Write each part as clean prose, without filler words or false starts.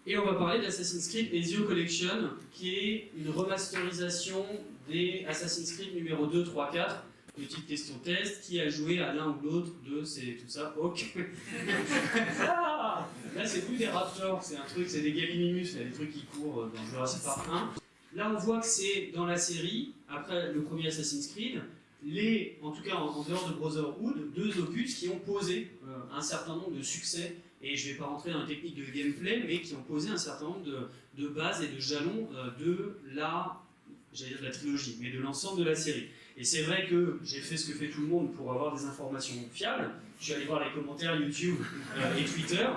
Et on va parler d'Assassin's Creed Ezio Collection, qui est une remasterisation des Assassin's Creed numéro 2, 3, 4. Petite question test, qui a joué à l'un ou l'autre de ces tout ça? Ok. Ah, là c'est plus des raptors, c'est un truc, c'est des gallimimus, là, des trucs qui courent dans Jurassic Park 1. Là on voit que c'est dans la série, après le premier Assassin's Creed, en tout cas en dehors de Brotherhood, 2 opus qui ont posé un certain nombre de succès, et je ne vais pas rentrer dans les techniques de gameplay, mais qui ont posé un certain nombre de bases et de jalons de la trilogie, mais de l'ensemble de la série. Et c'est vrai que j'ai fait ce que fait tout le monde pour avoir des informations fiables. Je suis allé voir les commentaires YouTube et Twitter,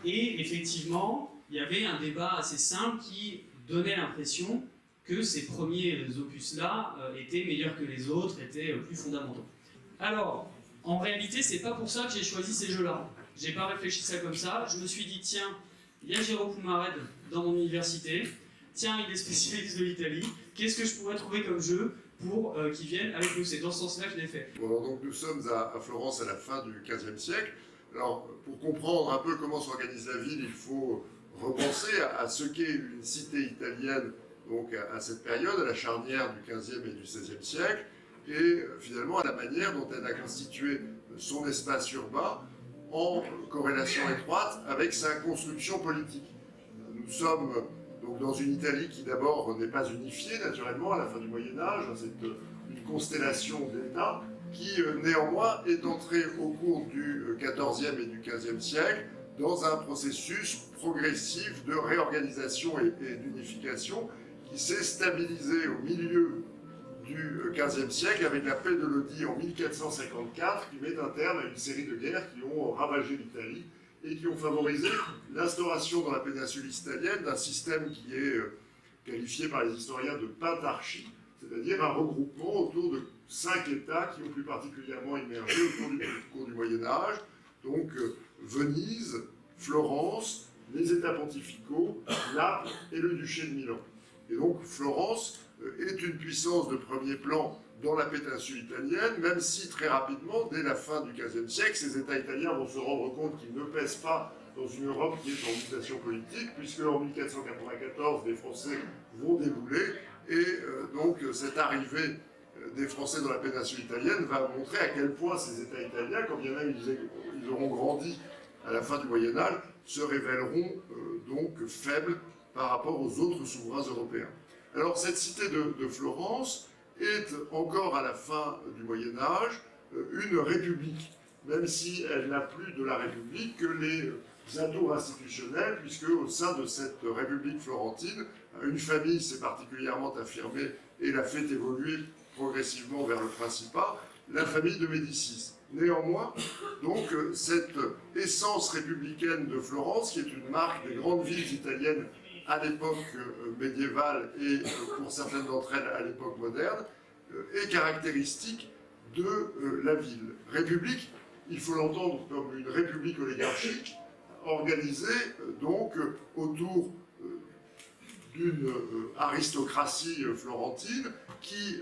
et effectivement, il y avait un débat assez simple qui donnait l'impression que ces premiers opus-là étaient meilleurs que les autres, étaient plus fondamentaux. Alors, en réalité, c'est pas pour ça que j'ai choisi ces jeux-là. J'ai pas réfléchi ça comme ça. Je me suis dit, tiens, il y a Jérôme Poumared dans mon université. Tiens, il est spécialiste de l'Italie. Qu'est-ce que je pourrais trouver comme jeu pour qu'ils viennent avec nous? C'est dans ce sens-là que je l'ai fait. Bon, alors donc nous sommes à Florence à la fin du XVe siècle. Alors, pour comprendre un peu comment s'organise la ville, il faut repenser à ce qu'est une cité italienne, donc à cette période, à la charnière du XVe et du XVIe siècle, et finalement à la manière dont elle a constitué son espace urbain en corrélation étroite avec sa construction politique. Nous sommes donc dans une Italie qui d'abord n'est pas unifiée naturellement à la fin du Moyen-Âge, c'est une constellation d'États qui néanmoins est entrée au cours du XIVe et du XVe siècle dans un processus progressif de réorganisation et d'unification qui s'est stabilisé au milieu du XVe siècle avec la paix de Lodi en 1454 qui met un terme à une série de guerres qui ont ravagé l'Italie et qui ont favorisé l'instauration dans la péninsule italienne d'un système qui est qualifié par les historiens de pentarchie, c'est-à-dire un regroupement autour de 5 États qui ont plus particulièrement émergé au cours du Moyen-Âge, donc Venise, Florence, les États pontificaux, Naples et le duché de Milan. Et donc Florence est une puissance de premier plan dans la péninsule italienne, même si très rapidement, dès la fin du XVe siècle, ces États italiens vont se rendre compte qu'ils ne pèsent pas dans une Europe qui est en mutation politique, puisque en 1494, les Français vont débouler, et donc cette arrivée des Français dans la péninsule italienne va montrer à quel point ces États italiens, quand bien même ils auront grandi à la fin du Moyen-Âge, se révéleront donc faibles par rapport aux autres souverains européens. Alors cette cité de Florence est encore à la fin du Moyen-Âge une république, même si elle n'a plus de la République que les atours institutionnels, puisque au sein de cette République florentine, une famille s'est particulièrement affirmée et l'a fait évoluer progressivement vers le Principat, la famille de Médicis. Néanmoins, donc, cette essence républicaine de Florence, qui est une marque des grandes villes italiennes à l'époque médiévale et pour certaines d'entre elles à l'époque moderne, est caractéristique de la ville. République, il faut l'entendre comme une république oligarchique, organisée donc autour d'une aristocratie florentine qui,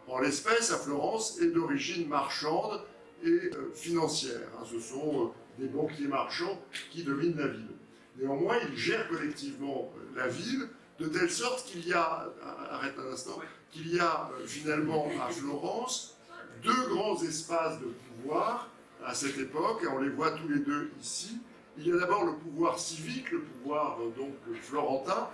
en l'espèce à Florence, est d'origine marchande et financière. Ce sont des banquiers marchands qui dominent la ville. Néanmoins, ils gèrent collectivement la ville, de telle sorte qu'il y a, arrête un instant, qu'il y a finalement à Florence 2 grands espaces de pouvoir à cette époque, et on les voit tous les deux ici. Il y a d'abord le pouvoir civique, le pouvoir donc florentin,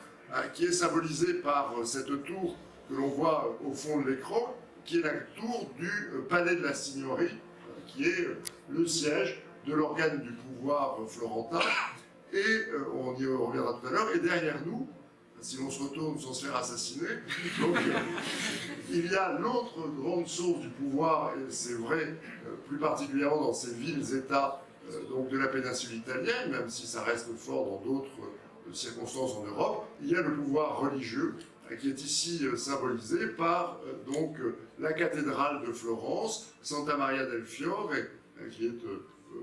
qui est symbolisé par cette tour que l'on voit au fond de l'écran, qui est la tour du palais de la Signorie, qui est le siège de l'organe du pouvoir florentin. Et on y reviendra tout à l'heure. Et derrière nous, si l'on se retourne sans se faire assassiner, donc, il y a l'autre grande source du pouvoir, et c'est vrai plus particulièrement dans ces villes-États donc de la péninsule italienne, même si ça reste fort dans d'autres circonstances en Europe, il y a le pouvoir religieux qui est ici symbolisé par donc la cathédrale de Florence, Santa Maria del Fiore, qui est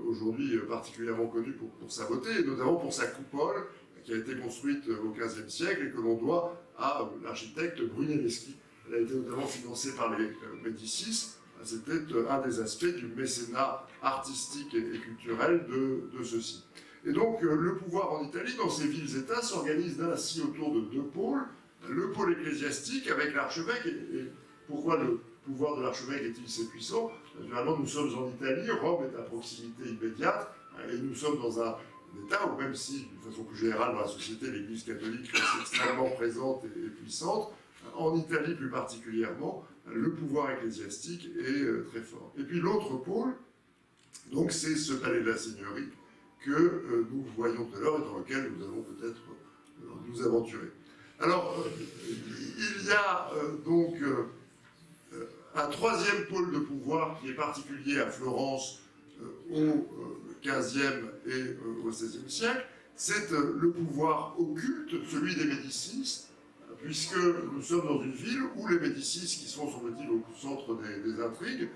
aujourd'hui particulièrement connue pour sa beauté, et notamment pour sa coupole, qui a été construite au XVe siècle et que l'on doit à l'architecte Brunelleschi. Elle a été notamment financée par les Médicis. C'était un des aspects du mécénat artistique et culturel de ceux-ci. Et donc le pouvoir en Italie, dans ces villes-États, s'organise ainsi autour de deux pôles. Le pôle ecclésiastique avec l'archevêque, et pourquoi le pouvoir de l'archevêque est-il si puissant? Naturellement, nous sommes en Italie, Rome est à proximité immédiate, et nous sommes dans un État où, même si, de façon plus générale, dans la société, l'Église catholique est extrêmement présente et puissante, en Italie plus particulièrement, le pouvoir ecclésiastique est très fort. Et puis l'autre pôle, donc c'est ce palais de la Seigneurie que nous voyons tout à l'heure et dans lequel nous allons peut-être nous aventurer. Alors, il y a donc un troisième pôle de pouvoir qui est particulier à Florence au XVe et au XVIe siècle, c'est le pouvoir occulte, celui des Médicis, puisque nous sommes dans une ville où les Médicis, qui sont, semble-t-il, au centre des intrigues,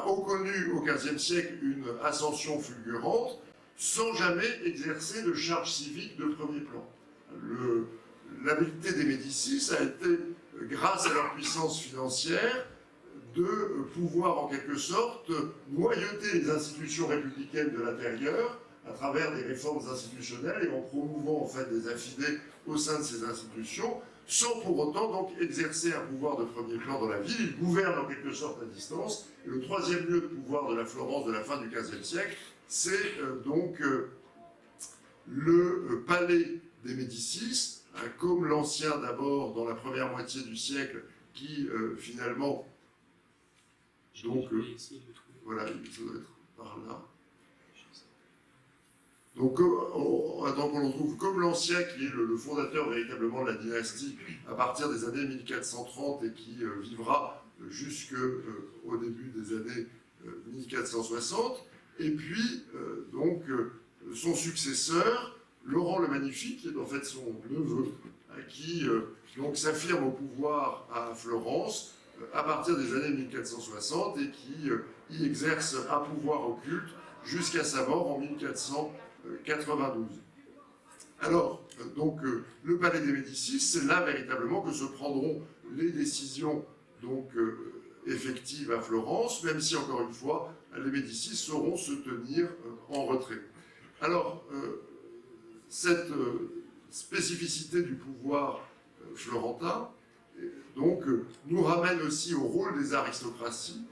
ont connu au XVe siècle une ascension fulgurante sans jamais exercer de charge civique de premier plan. L'habileté des Médicis a été, grâce à leur puissance financière, de pouvoir en quelque sorte noyauter les institutions républicaines de l'intérieur à travers des réformes institutionnelles et en promouvant en fait des affidés au sein de ces institutions, sans pour autant donc exercer un pouvoir de premier plan dans la ville. Ils gouvernent en quelque sorte à distance. Et le troisième lieu de pouvoir de la Florence de la fin du XVe siècle, c'est donc le palais des Médicis, comme l'ancien d'abord dans la première moitié du siècle, qui finalement, donc voilà, ça doit être par là. Donc, attends qu'on le trouve, comme l'ancien qui est le fondateur véritablement de la dynastie à partir des années 1430 et qui vivra jusqu'au début des années 1460, et puis donc son successeur, Laurent le Magnifique, qui est en fait son neveu, qui donc s'affirme au pouvoir à Florence à partir des années 1460 et qui y exerce un pouvoir occulte jusqu'à sa mort en 1492. Alors, donc, le palais des Médicis, c'est là véritablement que se prendront les décisions donc, effectives à Florence, même si, encore une fois, les Médicis sauront se tenir en retrait. Alors, cette spécificité du pouvoir florentin donc, nous ramène aussi au rôle des aristocraties,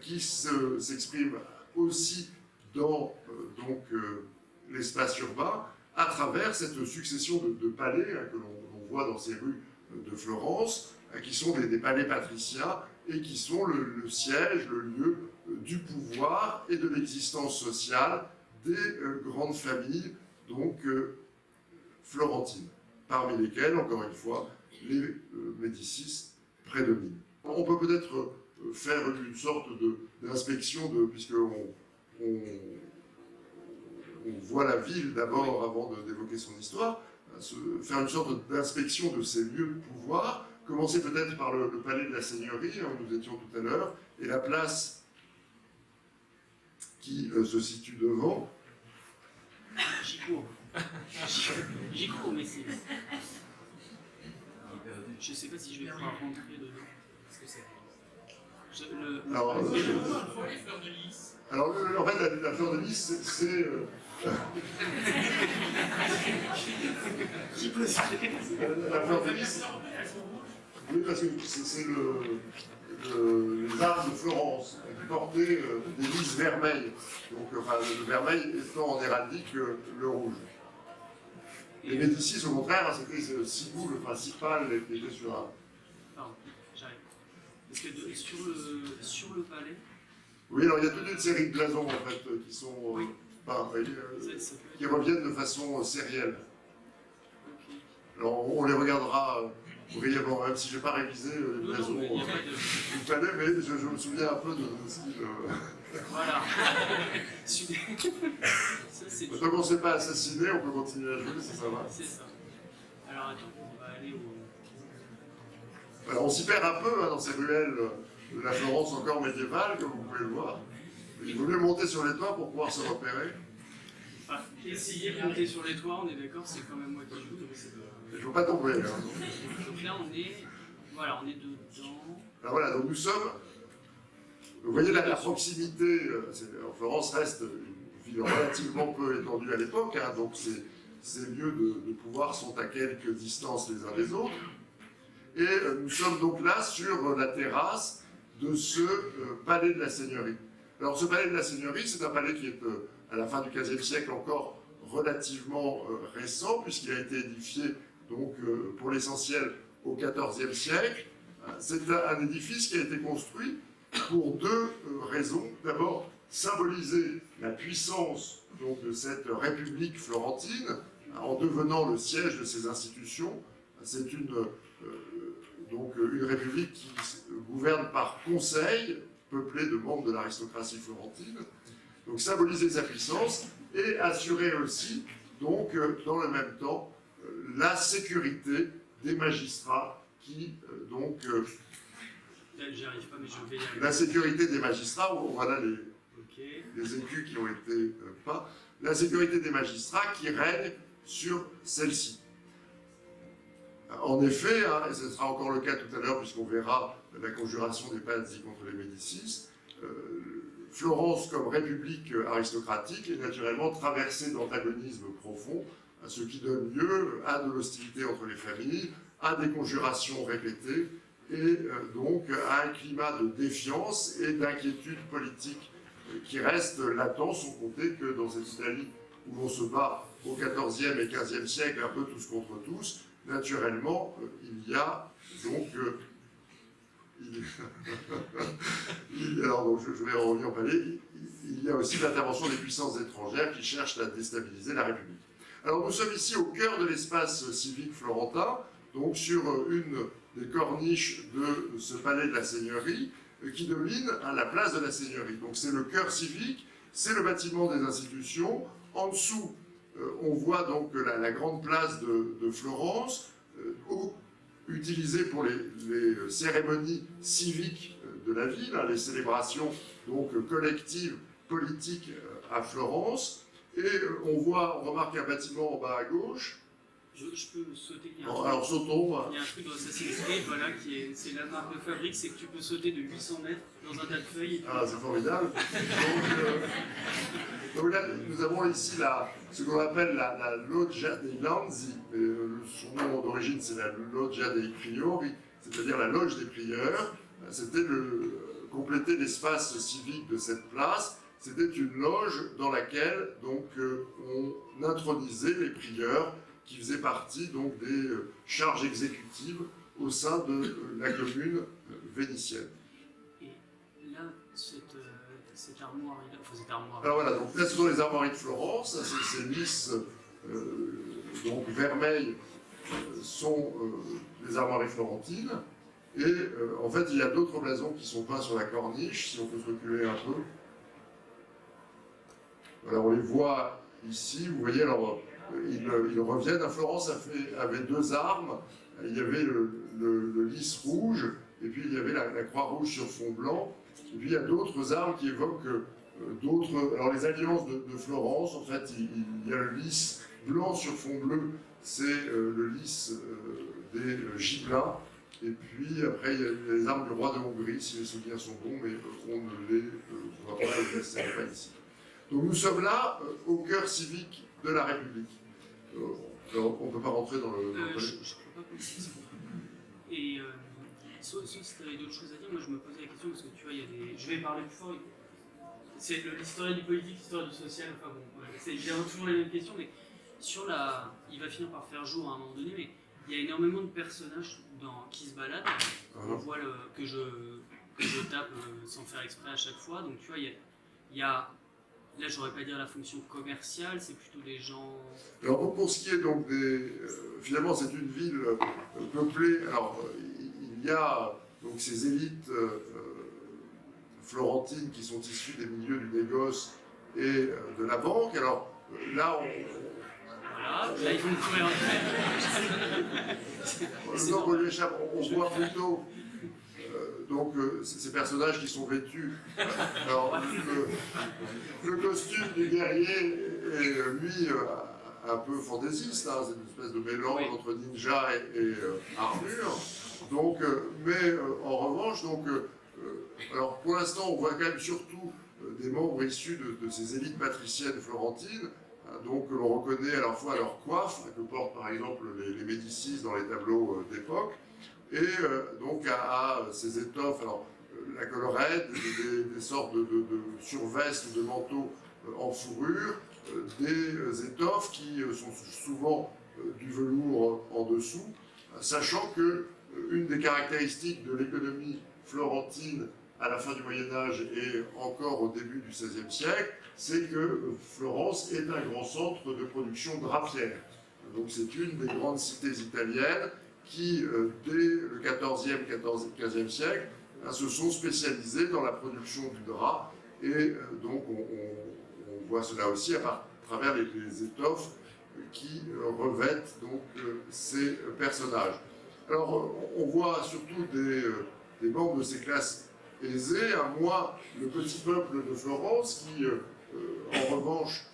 qui s'expriment aussi dans l'espace urbain, à travers cette succession de palais que l'on voit dans ces rues de Florence, qui sont des palais patriciens et qui sont le siège, le lieu du pouvoir et de l'existence sociale des grandes familles donc, florentines, parmi lesquelles, encore une fois, les Médicis prédominent. On peut peut-être faire une sorte d'inspection, puisqu'on voit la ville d'abord avant d'évoquer son histoire, faire une sorte d'inspection de ces lieux de pouvoir, commencer peut-être par le palais de la Seigneurie, où nous étions tout à l'heure, et la place qui se situe devant. J'y cours. J'y cours, mais c'est... Je ne sais pas si je vais pouvoir rentrer dedans. Qu'est-ce que c'est? Alors, les fleurs de lys. Alors, en fait, la fleur de lys, c'est... Qui peut se la fleur de lys, oui, parce que c'est les armes de Florence, qui portaient des lys vermeils. Donc, enfin, le vermeil étant en héraldique le rouge. Les Médicis, au contraire, c'était Sigou, le principal, qui était sur un... Pardon, j'arrive. Parce que sur le palais... Oui, alors il y a toute une série de blasons, en fait, qui sont... Oui. Qui reviennent de façon sérielle. Okay. Alors, on les regardera brièvement, même si je n'ai pas révisé les blasons du palais, mais je me souviens un peu de ce qu'il... Voilà. Tant qu'on ne s'est pas assassiné, on peut continuer à jouer, si ça va. C'est ça. Alors attends, on va aller au... Voilà, on s'y perd un peu dans ces ruelles de la Florence encore médiévale, comme vous pouvez le voir. Mais il vaut mieux monter sur les toits pour pouvoir se repérer. Ah, essayer de monter sur les toits, on est d'accord, c'est quand même moi qui joue. Il ne faut pas tomber. Hein. Donc là, on est dedans. Alors voilà, donc nous sommes... Vous voyez la proximité, Florence reste une ville relativement peu étendue à l'époque, hein, donc ces lieux de pouvoir sont à quelques distances les uns des autres. Et nous sommes donc là sur la terrasse de ce palais de la Seigneurie. Alors ce palais de la Seigneurie, c'est un palais qui est à la fin du XVe siècle encore relativement récent, puisqu'il a été édifié donc, pour l'essentiel au XIVe siècle. C'est un édifice qui a été construit pour deux raisons. D'abord, symboliser la puissance donc, de cette République florentine en devenant le siège de ses institutions. C'est donc une République qui gouverne par conseil, peuplée de membres de l'aristocratie florentine. Donc symboliser sa puissance et assurer aussi, donc, dans le même temps, la sécurité des magistrats qui, donc... J'y arrive pas, mais je vais y arriver. La sécurité des magistrats, voilà les écus qui ont été peints, la sécurité des magistrats qui règne sur celle-ci. En effet, hein, et ce sera encore le cas tout à l'heure puisqu'on verra la conjuration des Pazzi contre les Médicis, Florence comme république aristocratique est naturellement traversée d'antagonismes profonds, ce qui donne lieu à de l'hostilité entre les familles, à des conjurations répétées et donc à un climat de défiance et d'inquiétude politique qui reste latent, sans compter que dans cette Italie où l'on se bat au XIVe et XVe siècle un peu tous contre tous, naturellement, il y a donc... alors, donc, je vais revenir au palais. Il y a aussi l'intervention des puissances étrangères qui cherchent à déstabiliser la République. Alors, nous sommes ici au cœur de l'espace civique florentin, donc sur une des corniches de ce palais de la Seigneurie, qui domine la place de la Seigneurie. Donc, c'est le cœur civique, c'est le bâtiment des institutions. En dessous, on voit donc la grande place de Florence, utilisée pour les cérémonies civiques de la ville, hein, les célébrations donc collectives, politiques à Florence. Et on remarque un bâtiment en bas à gauche. Je peux sauter. Alors sautons. Il y a un truc dans Assassin's Creed, voilà, c'est la marque de fabrique, c'est que tu peux sauter de 800 mètres dans un tas de feuilles. Ah, c'est formidable. Donc là, nous avons ici ce qu'on appelle la Loggia dei Lanzi. Son nom d'origine, c'est la Loggia dei Priori, c'est-à-dire la loge des prieurs. C'était compléter l'espace civique de cette place. C'était une loge dans laquelle donc, on intronisait les prieurs qui faisaient partie donc, des charges exécutives au sein de la commune vénitienne. Et là, cette armoire, cette armoire... Alors voilà, donc là ce sont les armoiries de Florence, ces lys donc vermeilles sont les armoiries florentines, et en fait il y a d'autres blasons qui sont peints sur la corniche, si on peut se reculer un peu. Voilà, on les voit ici, vous voyez, alors ils reviennent. À Florence avait deux armes, il y avait le lys rouge, et puis il y avait la croix rouge sur fond blanc, et puis il y a d'autres armes qui évoquent d'autres... Alors les alliances de Florence, en fait, il y a le lys blanc sur fond bleu, c'est le lys des Gibelins, et puis après il y a les armes du roi de Hongrie, si les souvenirs sont bons, mais on va pas les laisser pas ici. Donc nous sommes là, au cœur civique de la République. Alors, on ne peut pas rentrer dans le... je crois pas que et sauf si tu avais d'autres choses à dire, moi je me posais la question, parce que tu vois, il y a des... Je vais parler plus fort. C'est l'histoire du politique, l'histoire du social, enfin bon, c'est évidemment toujours les mêmes questions, mais sur la... Il va finir par faire jour à un moment donné, mais il y a énormément de personnages qui se baladent, on voit que je tape sans faire exprès à chaque fois, donc tu vois, il y a là j'aurais pas dire la fonction commerciale, c'est plutôt des gens... Alors pour ce qui est donc des... finalement c'est une ville peuplée, alors il y a donc ces élites florentines qui sont issues des milieux du négoce et de la banque, alors là on... Voilà, là ils vont courir on voit plutôt donc ces personnages qui sont vêtus. Alors, le costume du guerrier est lui un peu fantaisiste, hein, c'est une espèce de mélange entre ninja et armure. Donc, mais en revanche, donc, alors pour l'instant on voit quand même surtout des membres issus de ces élites patriciennes florentines, donc que l'on reconnaît à la fois à leur coiffe, que portent par exemple les Médicis dans les tableaux d'époque, et donc à ces étoffes, alors la collerette, des sortes de survestes ou de manteaux en fourrure, des étoffes qui sont souvent du velours en dessous, sachant que une des caractéristiques de l'économie florentine à la fin du Moyen-Âge et encore au début du XVIe siècle, c'est que Florence est un grand centre de production drapière. Donc c'est une des grandes cités italiennes qui, dès le XIVe, XVe siècle, se sont spécialisées dans la production du drap. Et donc on voit cela aussi à travers les étoffes qui revêtent donc ces personnages. Alors on voit surtout des membres de ces classes aisées, à moins le petit peuple de Florence qui, en revanche,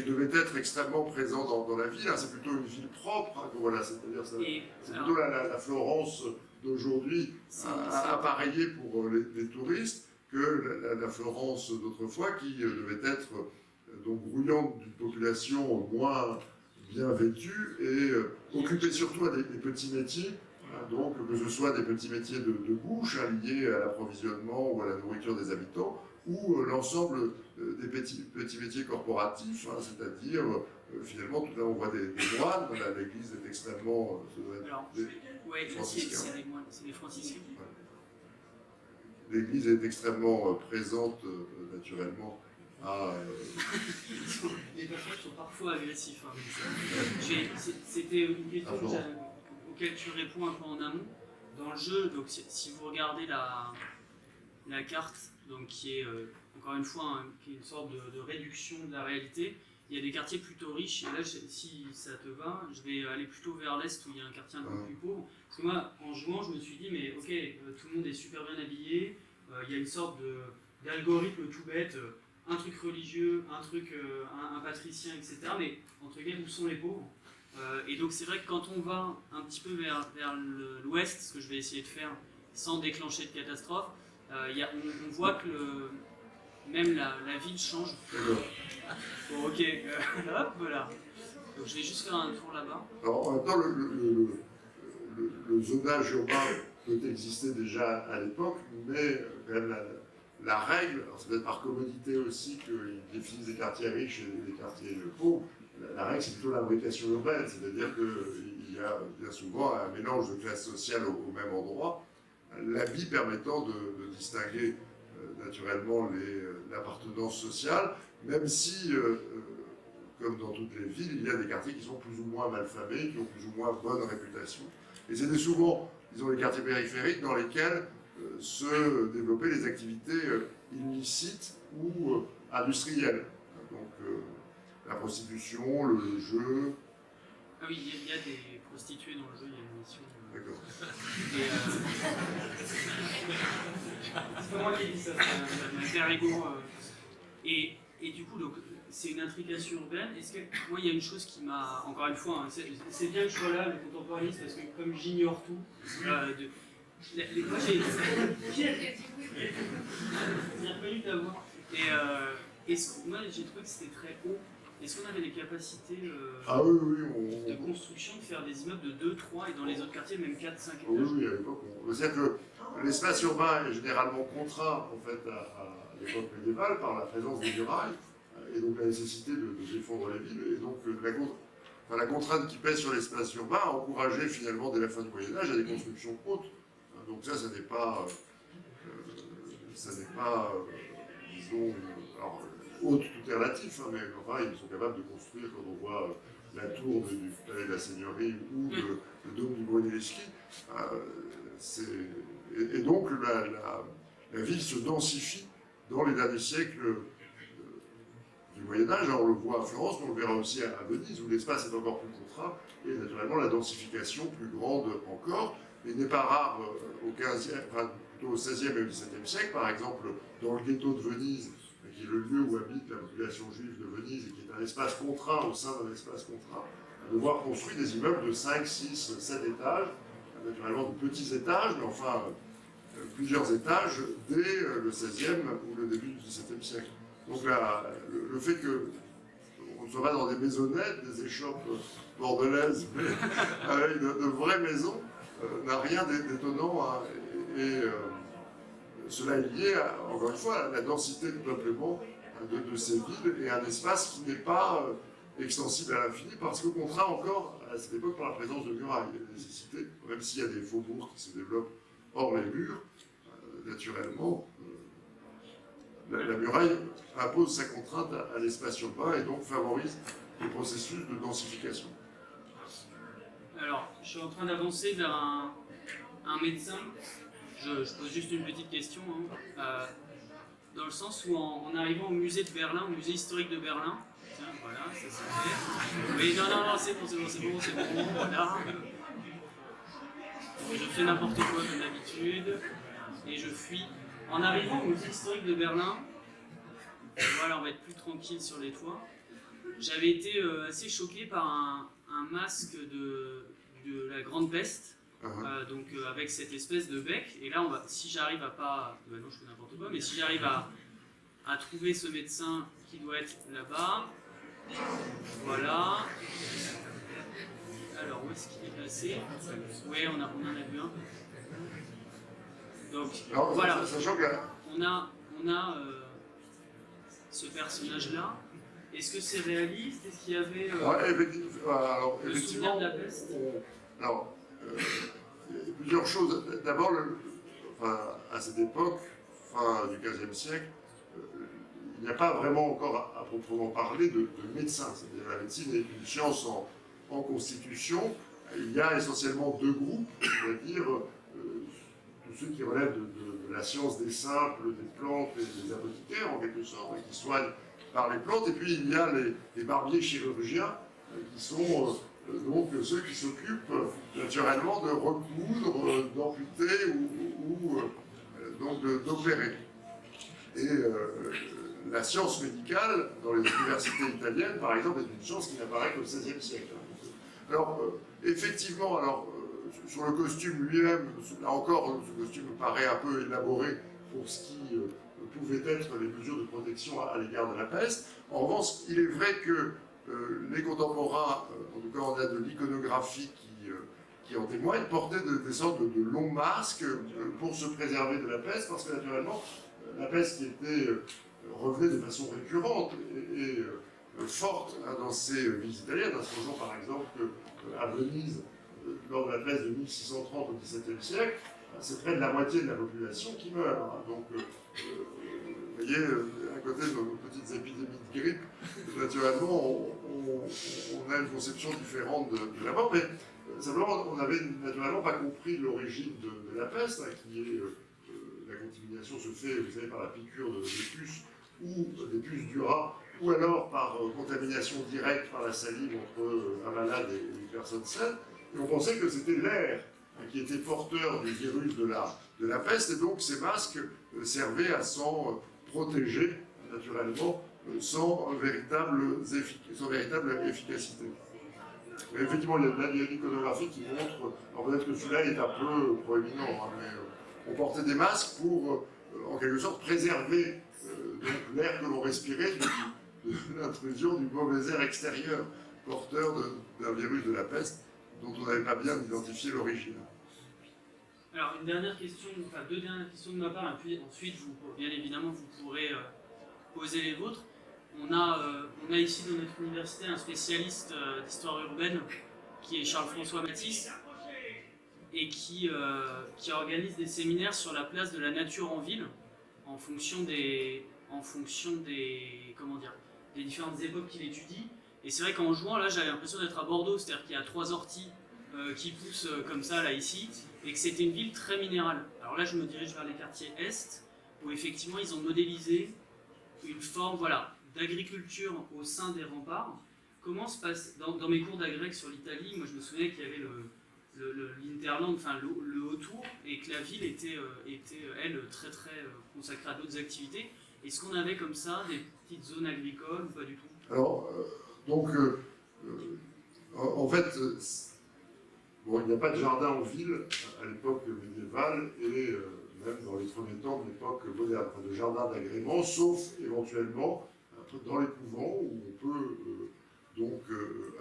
devait être extrêmement présent dans la ville. C'est plutôt une ville propre, hein, voilà, c'est-à-dire c'est plutôt la Florence d'aujourd'hui appareillée pour les touristes que la Florence d'autrefois qui devait être donc grouillante d'une population moins bien vêtue et occupée surtout à des petits métiers. Donc, que ce soit des petits métiers de bouche liés à l'approvisionnement ou à la nourriture des habitants, ou l'ensemble des petits métiers corporatifs, c'est-à-dire, finalement, tout là on voit des moines, l'église est extrêmement... c'est des franciscains. L'église est extrêmement présente, naturellement, à... Les personnages sont parfois agressifs. C'était une question auquel tu réponds un peu en amont. Dans le jeu, donc, si vous regardez la carte, donc, qui est encore une fois qui est une sorte de réduction de la réalité, il y a des quartiers plutôt riches. Et là, si ça te va, je vais aller plutôt vers l'est où il y a un quartier un peu plus pauvre. Parce que moi, en jouant, je me suis dit, mais ok, tout le monde est super bien habillé, il y a une sorte d'algorithme tout bête, un truc religieux, un truc, un patricien, etc. Mais entre guillemets, où sont les pauvres? Et donc c'est vrai que quand on va un petit peu vers l'ouest, ce que je vais essayer de faire sans déclencher de catastrophe, on voit que même la ville change. Bon, ok, hop, voilà. Donc je vais juste faire un tour là-bas. Alors en même temps, le zonage urbain peut exister déjà à l'époque, mais quand même la règle, alors c'est peut-être par commodité aussi qu'ils définissent des quartiers riches et des quartiers pauvres. La règle, c'est plutôt l'imbrication urbaine, c'est-à-dire qu'il y a bien souvent un mélange de classes sociales au même endroit, l'habit permettant de distinguer naturellement l'appartenance sociale, même si, comme dans toutes les villes, il y a des quartiers qui sont plus ou moins malfamés, qui ont plus ou moins bonne réputation. Et c'était souvent, disons, les quartiers périphériques dans lesquels se développaient les activités illicites ou industrielles. Donc, la prostitution, le jeu. Ah oui, il y a des prostituées dans le jeu, il y a une mission. D'accord. C'est pas moi qui dis ça, c'est un rigolo. Et du coup, c'est une intrication urbaine. Est-ce que moi, il y a une chose qui m'a, encore une fois, c'est bien que je sois là, le contemporanisme, parce que comme j'ignore tout, moi j'ai reconnu ta voix. Et moi j'ai trouvé que c'était très haut. Est-ce qu'on avait les capacités de construction de faire des immeubles de 2, 3 et dans les autres quartiers même 4, 5 étages? Oui, à l'époque. C'est-à-dire que l'espace urbain est généralement contraint en fait, à l'époque médiévale par la présence des murailles et donc la nécessité de défendre les villes. Et donc la contrainte qui pèse sur l'espace urbain a encouragé finalement dès la fin du Moyen-Âge à des constructions hautes. Donc ça n'est pas, disons, alors, haute, tout est relatif, mais enfin, ils sont capables de construire, quand on voit la tour du palais de la Seigneurie ou le dôme du Brunelleschi. Et donc, la ville se densifie dans les derniers siècles du Moyen-Âge. On le voit à Florence, mais on le verra aussi à Venise, où l'espace est encore plus contraint, et naturellement la densification plus grande encore. Mais il n'est pas rare au XVIe et au XVIIe siècle, par exemple, dans le ghetto de Venise, qui est le lieu où habite la population juive de Venise et qui est un espace contraint au sein d'un espace contraint, de voir construire des immeubles de 5, 6, 7 étages, naturellement de petits étages, mais enfin plusieurs étages dès le XVIe ou le début du XVIIe siècle. Donc le fait qu'on ne soit pas dans des maisonnettes, des échoppes bordelaises, mais avec de vraies maisons, n'a rien d'étonnant. Et cela est lié, encore une fois, à la densité de peuplement de ces villes et un espace qui n'est pas extensible à l'infini, parce que contraint encore à cette époque par la présence de murailles. Les cités, même s'il y a des faubourgs qui se développent hors les murs, naturellement, la muraille impose sa contrainte à l'espace urbain et donc favorise le processus de densification. Alors, je suis en train d'avancer vers un médecin. Je pose juste une petite question, hein. Dans le sens où en arrivant au musée de Berlin, au musée historique de Berlin, tiens, voilà, ça c'est fait. Oui, non, c'est bon, voilà. Je fais n'importe quoi comme d'habitude, et je fuis. En arrivant au musée historique de Berlin, voilà, on va être plus tranquille sur les toits. J'avais été assez choqué par un masque de la Grande Peste. Donc avec cette espèce de bec, et là si j'arrive à pas, non je fais n'importe quoi, mais si j'arrive à trouver ce médecin qui doit être là-bas, voilà. Alors où est-ce qu'il est placé? Oui, on en a vu un. Donc alors, voilà, sachant que on a ce personnage-là. Est-ce que c'est réaliste? Est-ce qu'il y avait le souvenir de la peste? Il y a plusieurs choses. D'abord, à cette époque, fin du XVe siècle, il n'y a pas vraiment encore à proprement parler de médecin. C'est-à-dire la médecine est une science en constitution. Il y a essentiellement deux groupes, c'est-à-dire tous ceux qui relèvent de la science des simples, des plantes et des apothicaires, en quelque sorte, qui soignent par les plantes. Et puis il y a les barbiers chirurgiens, qui sont donc ceux qui s'occupent naturellement de recoudre, d'amputer ou donc d'opérer. Et la science médicale, dans les universités italiennes, par exemple, est une science qui n'apparaît qu'au XVIe siècle. Alors, effectivement, sur le costume lui-même, là encore, ce costume me paraît un peu élaboré pour ce qui pouvaient être les mesures de protection à l'égard de la peste. En revanche, il est vrai que les contemporains, en tout cas on a de l'iconographie qui en témoigne, portaient des sortes de longs masques pour se préserver de la peste, parce que naturellement, la peste qui revenait de façon récurrente et forte dans ces villes italiennes, à ce par exemple qu'à Venise, lors de la peste de 1630 au XVIIe siècle, c'est près de la moitié de la population qui meurt. Donc, vous voyez, à côté de nos petites épidémies de grippe, naturellement, on a une conception différente de la mort, mais simplement, on n'avait naturellement pas compris l'origine de la peste, qui est la contamination se fait, vous savez, par la piqûre des puces ou des puces du rat, ou alors par contamination directe par la salive entre un malade et une personne saine. Et on pensait que c'était l'air qui était porteur du virus de la peste, et donc ces masques servaient à s'en protéger, naturellement, sans véritable efficacité. Mais effectivement, il y a l'iconographie qui montre, alors peut-être que celui-là est un peu proéminent, hein, mais on portait des masques pour, en quelque sorte, préserver l'air que l'on respirait de l'intrusion du mauvais air extérieur, porteur d'un virus de la peste, dont on n'avait pas bien identifié l'origine. Alors, deux dernières questions de ma part, et puis ensuite, bien évidemment, vous pourrez poser les vôtres. On a ici dans notre université un spécialiste d'histoire urbaine qui est Charles-François Mathis et qui organise des séminaires sur la place de la nature en ville en fonction des différentes époques qu'il étudie. Et c'est vrai qu'en jouant, là, j'avais l'impression d'être à Bordeaux, c'est-à-dire qu'il y a 3 orties qui poussent comme ça, là, ici, et que c'était une ville très minérale. Alors là, je me dirige vers les quartiers Est, où effectivement, ils ont modélisé une forme, voilà, d'agriculture au sein des remparts. Comment se passe, dans mes cours d'agrég sur l'Italie, moi je me souvenais qu'il y avait l'interland, enfin le autour, et que la ville était elle, très consacrée à d'autres activités. Est-ce qu'on avait comme ça des petites zones agricoles ou pas du tout? Alors, en fait, il n'y a pas de jardin en ville à l'époque médiévale, et même dans les premiers temps de l'époque moderne, enfin, de jardins d'agrément, sauf éventuellement dans les couvents où on peut donc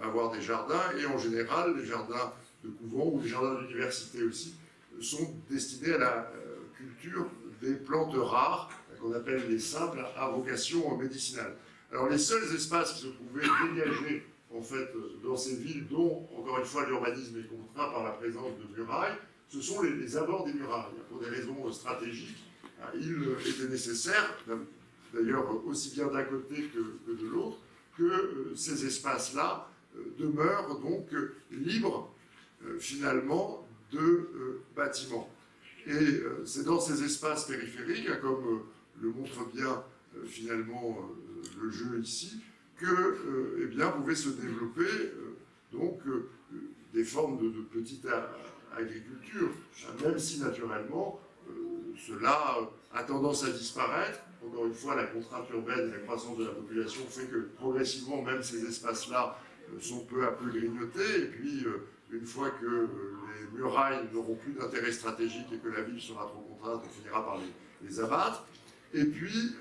avoir des jardins, et en général les jardins de couvent ou les jardins d'université aussi sont destinés à la culture des plantes rares qu'on appelle les simples à vocation médicinale. Alors les seuls espaces qui se trouvaient dégagés en fait dans ces villes, dont encore une fois l'urbanisme est contraint par la présence de murailles, ce sont les abords des murailles. Pour des raisons stratégiques, il était nécessaire, d'ailleurs aussi bien d'un côté que de l'autre, que ces espaces-là demeurent donc libres finalement de bâtiments. Et c'est dans ces espaces périphériques, comme le montre bien finalement le jeu ici, que eh bien, pouvaient se développer des formes de petite agriculture, même si naturellement cela a tendance à disparaître. Encore une fois, la contrainte urbaine et la croissance de la population fait que progressivement, même ces espaces-là sont peu à peu grignotés, et puis une fois que les murailles n'auront plus d'intérêt stratégique et que la ville sera trop contrainte, on finira par les abattre. Et puis,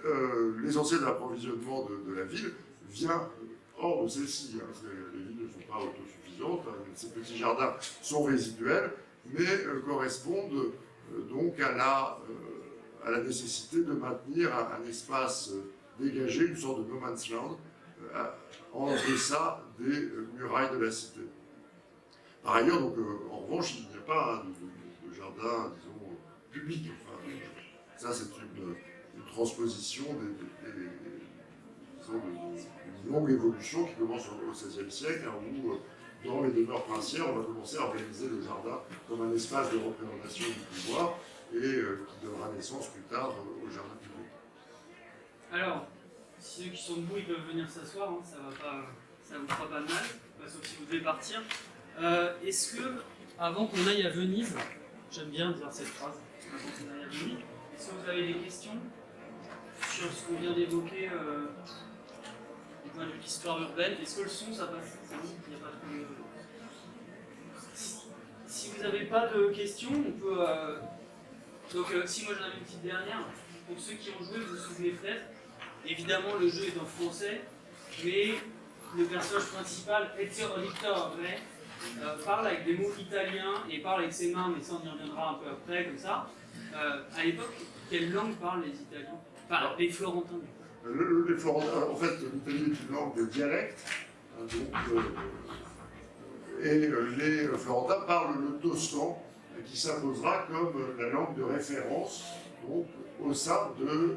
l'essentiel de l'approvisionnement de la ville vient hors de celle-ci. Les villes ne sont pas autosuffisantes, ces petits jardins sont résiduels, mais correspondent donc à la nécessité de maintenir un espace dégagé, une sorte de no man's land, en deçà des murailles de la cité. Par ailleurs, donc, en revanche, il n'y a pas de jardin, disons, public. Enfin, ça, c'est une transposition d'une longue évolution qui commence au XVIe siècle, où, dans les demeures princières, on va commencer à organiser le jardin comme un espace de représentation du pouvoir, et qui donnera naissance plus tard au jardin public. Alors, ceux qui sont debout, ils peuvent venir s'asseoir, hein, ça vous fera pas de mal, sauf si vous devez partir. Est-ce que, avant qu'on aille à Venise, j'aime bien dire cette phrase, avant qu'on aille à Venise, est-ce que vous avez des questions sur ce qu'on vient d'évoquer du point de vue d'histoire urbaine? Est-ce que le son, ça passe? Il n'y a pas de... Si vous n'avez pas de questions, on peut... Donc, si moi j'en avais une petite dernière, pour ceux qui ont joué, vous vous souvenez peut-être, évidemment le jeu est en français, mais le personnage principal, Ezio Auditore, parle avec des mots italiens et parle avec ses mains, mais ça on y reviendra un peu après, comme ça. À l'époque, quelle langue parlent les Italiens? Enfin, les Florentins. Les Florentins, en fait, l'Italie est une langue de dialecte, et les Florentins parlent le toscan, qui s'imposera comme la langue de référence donc, au sein de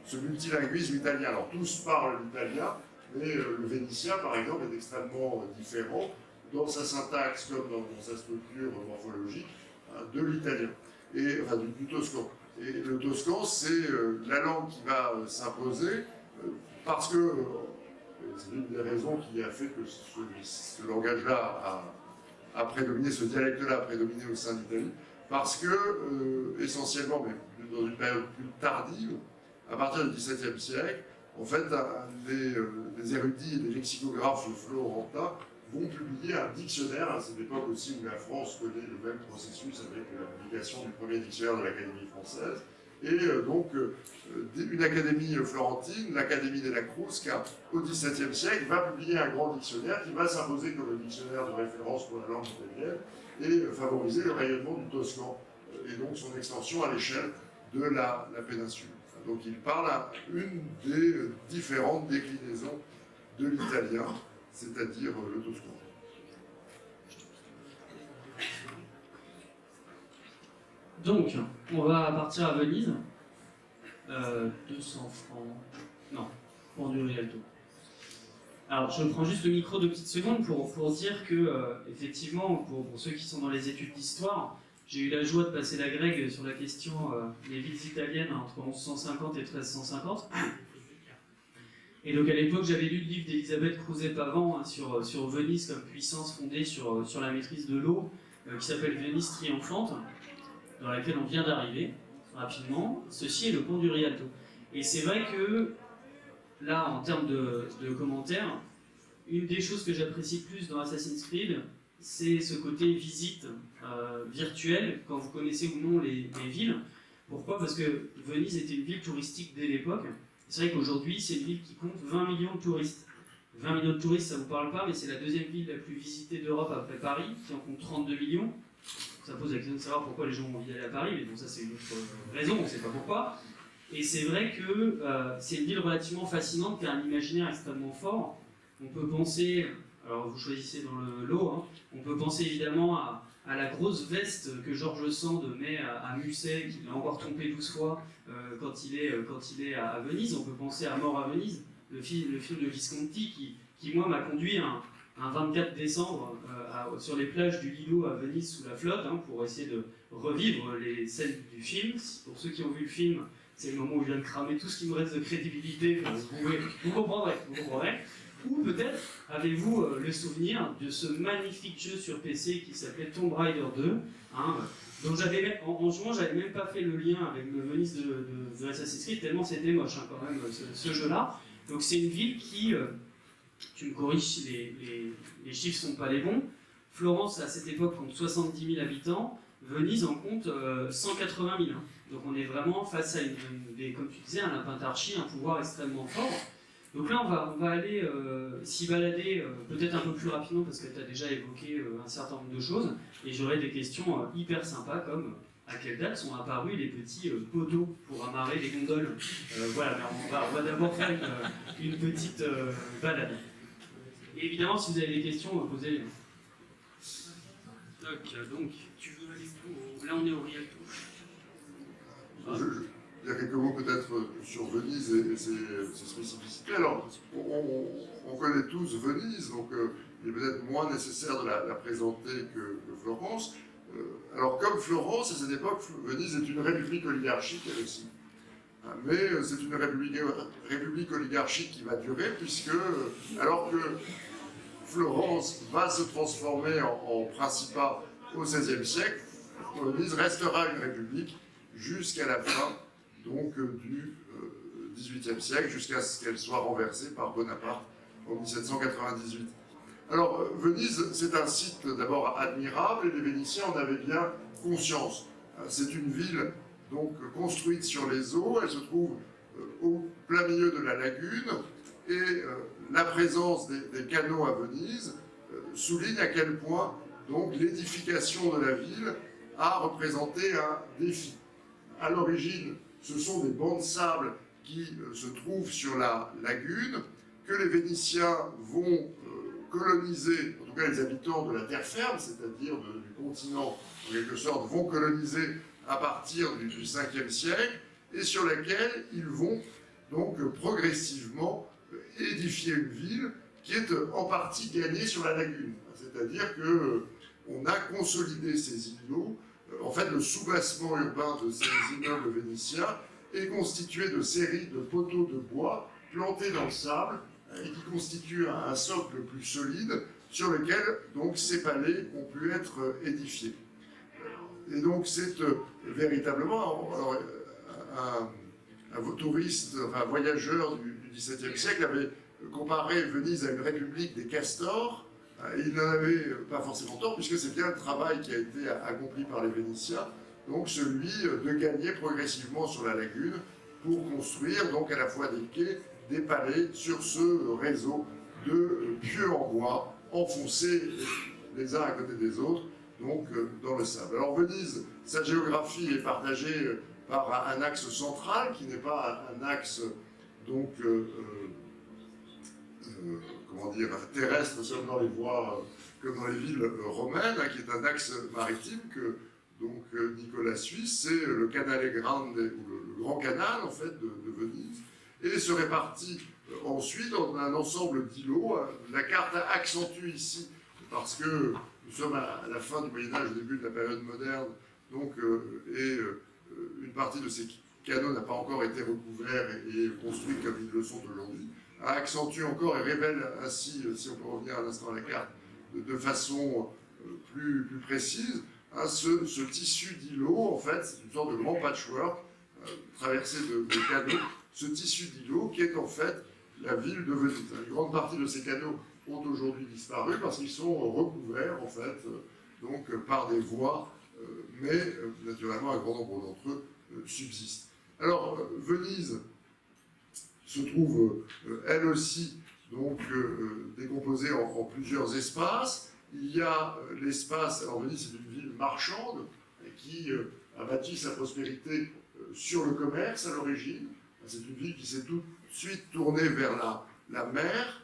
ce multilinguisme italien. Alors tous parlent l'italien, mais le vénitien, par exemple, est extrêmement différent dans sa syntaxe comme dans sa structure morphologique de l'italien, enfin du toscan. Et le toscan, c'est la langue qui va s'imposer parce que c'est l'une des raisons qui a fait que ce langage-là a prédominé, ce dialecte-là a prédominé au sein d'Italie, parce que, essentiellement, mais dans une période plus tardive, à partir du XVIIe siècle, en fait, des érudits et des lexicographes florentins vont publier un dictionnaire. C'est l'époque aussi où la France connaît le même processus avec la publication du premier dictionnaire de l'Académie française. Et donc, une académie florentine, l'Académie della Crusca, au XVIIe siècle, va publier un grand dictionnaire qui va s'imposer comme le dictionnaire de référence pour la langue italienne et favoriser le rayonnement du toscan et donc son extension à l'échelle de la péninsule. Donc, il parle à une des différentes déclinaisons de l'italien, c'est-à-dire le toscan. Donc, on va partir à Venise. 200 francs. Non, pour du Rialto. Alors, je prends juste le micro 2 petites secondes pour dire que, effectivement, pour ceux qui sont dans les études d'histoire, j'ai eu la joie de passer la grègue sur la question des villes italiennes entre 1150 et 1350. Et donc, à l'époque, j'avais lu le livre d'Elisabeth Crouzet-Pavant sur Venise comme puissance fondée sur la maîtrise de l'eau, qui s'appelle Venise triomphante, dans laquelle on vient d'arriver rapidement. Ceci est le pont du Rialto. Et c'est vrai que, là, en termes de commentaires, une des choses que j'apprécie plus dans Assassin's Creed, c'est ce côté visite virtuelle, quand vous connaissez ou non les villes. Pourquoi? Parce que Venise était une ville touristique dès l'époque. C'est vrai qu'aujourd'hui, c'est une ville qui compte 20 millions de touristes. 20 millions de touristes, ça ne vous parle pas, mais c'est la deuxième ville la plus visitée d'Europe après Paris, qui en compte 32 millions. Ça pose la question de savoir pourquoi les gens ont envie d'aller à Paris, mais bon, ça c'est une autre raison, on ne sait pas pourquoi. Et c'est vrai que c'est une ville relativement fascinante qui a un imaginaire extrêmement fort. On peut penser, alors vous choisissez dans le lot, hein, on peut penser évidemment à la grosse veste que Georges Sand met à Musset, qu'il a encore trompé 12 fois quand il est à Venise. On peut penser à Mort à Venise, le film de Visconti qui moi, m'a conduit un 24 décembre sur les plages du Lido à Venise sous la flotte, hein, pour essayer de revivre les scènes du film. Pour ceux qui ont vu le film, c'est le moment où je viens de cramer tout ce qui me reste de crédibilité. Enfin, vous comprendrez. Ou peut-être avez-vous le souvenir de ce magnifique jeu sur PC qui s'appelait Tomb Raider 2, hein, dont en jouant, j'avais même pas fait le lien avec le Venise de Assassin's Creed, tellement c'était moche, hein, quand même, ce jeu-là. Donc c'est une ville qui, tu me corriges si les chiffres sont pas les bons, Florence à cette époque compte 70 000 habitants, Venise en compte 180 000. Hein. Donc on est vraiment face à comme tu disais, un lapin-tarchi, un pouvoir extrêmement fort. Donc là, on va aller s'y balader peut-être un peu plus rapidement parce que tu as déjà évoqué un certain nombre de choses. Et j'aurai des questions hyper sympas comme à quelle date sont apparus les petits poteaux pour amarrer les gondoles. Voilà, mais on va d'abord faire une petite balade. Et évidemment, si vous avez des questions, posez-les. Donc, tu veux aller où? Là, on est au Rialto. Il y a quelques mots peut-être sur Venise et ses spécificités. Alors, on connaît tous Venise, donc il est peut-être moins nécessaire de la présenter que Florence. Alors, comme Florence, à cette époque, Venise est une république oligarchique elle aussi. Mais c'est une république oligarchique qui va durer, puisque, alors que Florence va se transformer en principat au XVIe siècle, Venise restera une république jusqu'à la fin donc, du XVIIIe siècle, jusqu'à ce qu'elle soit renversée par Bonaparte en 1798. Alors, Venise, c'est un site d'abord admirable, et les Vénitiens en avaient bien conscience. C'est une ville donc construite sur les eaux, elle se trouve au plein milieu de la lagune, et la présence des canaux à Venise souligne à quel point donc l'édification de la ville a représenté un défi. À l'origine, ce sont des bancs de sable qui se trouvent sur la lagune, que les Vénitiens vont coloniser, en tout cas les habitants de la terre ferme, c'est-à-dire du continent, en quelque sorte, vont coloniser à partir du 5e siècle, et sur laquelle ils vont donc progressivement édifier une ville qui est en partie gagnée sur la lagune. C'est-à-dire qu'on a consolidé ces îlots. En fait, le soubassement urbain de ces immeubles vénitiens est constitué de séries de poteaux de bois plantés dans le sable et qui constituent un socle plus solide sur lequel donc, ces palais ont pu être édifiés. Et donc c'est véritablement un touriste, un voyageur du XVIIe siècle avait comparé Venise à une république des castors. Il n'en avait pas forcément tort, puisque c'est bien le travail qui a été accompli par les Vénitiens, donc celui de gagner progressivement sur la lagune pour construire donc à la fois des quais, des palais sur ce réseau de pieux en bois enfoncés les uns à côté des autres, donc dans le sable. Alors Venise, sa géographie est partagée par un axe central qui n'est pas un axe donc comment dire, terrestre, comme dans les voies, comme dans les villes romaines, qui est un axe maritime que donc, Nicolas suit, c'est le Canale Grande, ou le Grand Canal en fait de Venise, et se répartit ensuite dans un ensemble d'îlots. La carte accentue ici, parce que nous sommes à la fin du Moyen-Âge, au début de la période moderne, donc, une partie de ces canaux n'a pas encore été recouvert et construit comme ils le sont aujourd'hui, accentue encore et révèle ainsi, si on peut revenir un instant à la carte, de façon plus précise, hein, ce tissu d'îlots, en fait, c'est une sorte de grand patchwork traversé de canaux, ce tissu d'îlots qui est en fait la ville de Venise. Une grande partie de ces canaux ont aujourd'hui disparu parce qu'ils sont recouverts en fait donc par des voies, mais naturellement un grand nombre d'entre eux subsistent. Alors Venise se trouve elle aussi donc décomposée en plusieurs espaces. Il y a l'espace, alors Venise c'est une ville marchande qui a bâti sa prospérité sur le commerce à l'origine. C'est une ville qui s'est tout de suite tournée vers la mer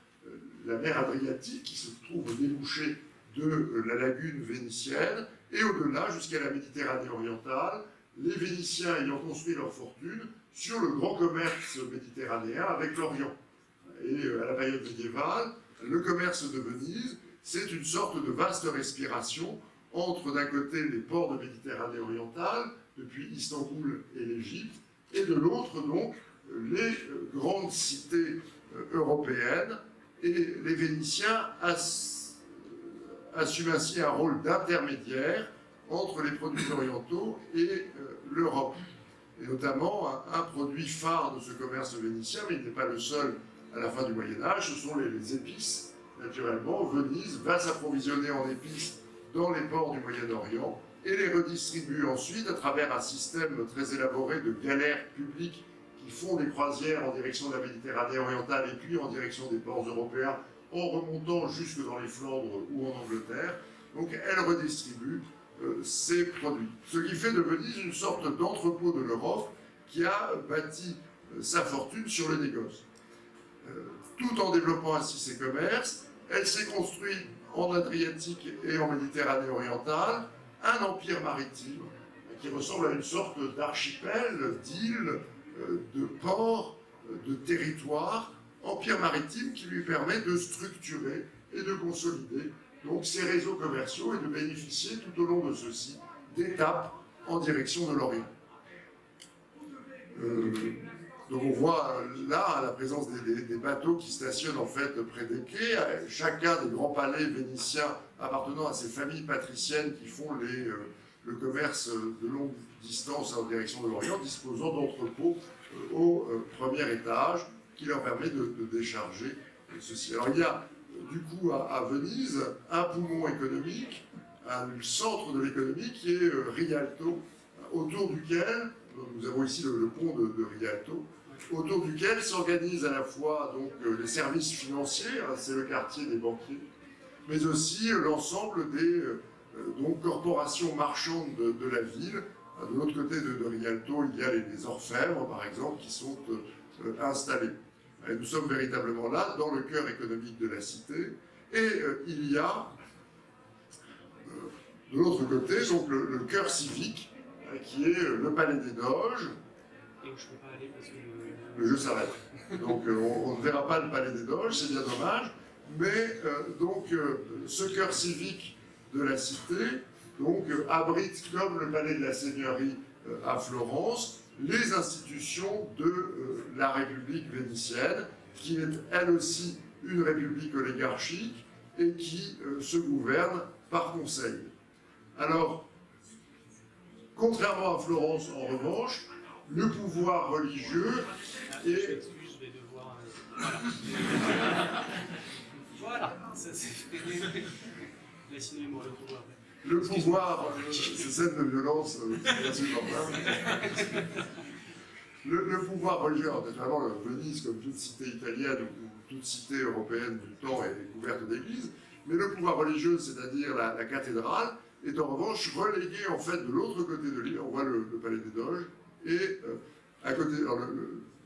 Adriatique, qui se trouve au débouché de la lagune vénitienne, et au-delà jusqu'à la Méditerranée orientale, les Vénitiens ayant construit leur fortune sur le grand commerce méditerranéen avec l'Orient. Et à la période médiévale, le commerce de Venise, c'est une sorte de vaste respiration entre d'un côté les ports de Méditerranée orientale, depuis Istanbul et l'Égypte, et de l'autre donc les grandes cités européennes, et les Vénitiens assument ainsi un rôle d'intermédiaire entre les produits orientaux et l'Europe. Et notamment, un produit phare de ce commerce vénitien, mais il n'est pas le seul à la fin du Moyen-Âge, ce sont les épices. Naturellement, Venise va s'approvisionner en épices dans les ports du Moyen-Orient et les redistribue ensuite à travers un système très élaboré de galères publiques qui font des croisières en direction de la Méditerranée orientale et puis en direction des ports européens en remontant jusque dans les Flandres ou en Angleterre. Donc elle redistribue ces produits. Ce qui fait de Venise une sorte d'entrepôt de l'Europe qui a bâti sa fortune sur le négoce. Tout en développant ainsi ses commerces, elle s'est construite en Adriatique et en Méditerranée orientale un empire maritime qui ressemble à une sorte d'archipel, d'îles, de ports, de territoires, empire maritime qui lui permet de structurer et de consolider donc ses réseaux commerciaux et de bénéficier tout au long de ceux-ci d'étapes en direction de l'Orient. Donc on voit là la présence des bateaux qui stationnent en fait près des quais, chacun des grands palais vénitiens appartenant à ces familles patriciennes qui font le commerce de longue distance en direction de l'Orient, disposant d'entrepôts au premier étage qui leur permet de décharger ceci. Alors il y a du coup à Venise un poumon économique, un centre de l'économie qui est Rialto, autour duquel, nous avons ici le pont de Rialto, autour duquel s'organisent à la fois donc, les services financiers, hein, c'est le quartier des banquiers, mais aussi l'ensemble des donc, corporations marchandes de la ville. De l'autre côté de Rialto, il y a les orfèvres, par exemple, qui sont installés. Et nous sommes véritablement là, dans le cœur économique de la cité, et il y a, de l'autre côté, donc le cœur civique, qui est le Palais des Doges. Et où je ne peux pas aller parce que le jeu s'arrête. Donc on ne verra pas le Palais des Doges, c'est bien dommage, mais ce cœur civique de la cité donc, abrite, comme le Palais de la Seigneurie à Florence, les institutions de la République vénitienne, qui est elle aussi une république oligarchique et qui se gouverne par conseil. Alors, contrairement à Florence, en revanche, le pouvoir religieux est... Je vais devoir... Voilà, ça c'est fait. Laissez-moi le pouvoir. Le pouvoir, ces scènes de violence, c'est insupportable. Le pouvoir religieux, naturellement, Venise, comme toute cité italienne ou toute cité européenne du temps, est couverte d'églises, mais le pouvoir religieux, c'est-à-dire la cathédrale, est en revanche relégué en fait de l'autre côté de l'île. On voit le Palais des Doges, et à côté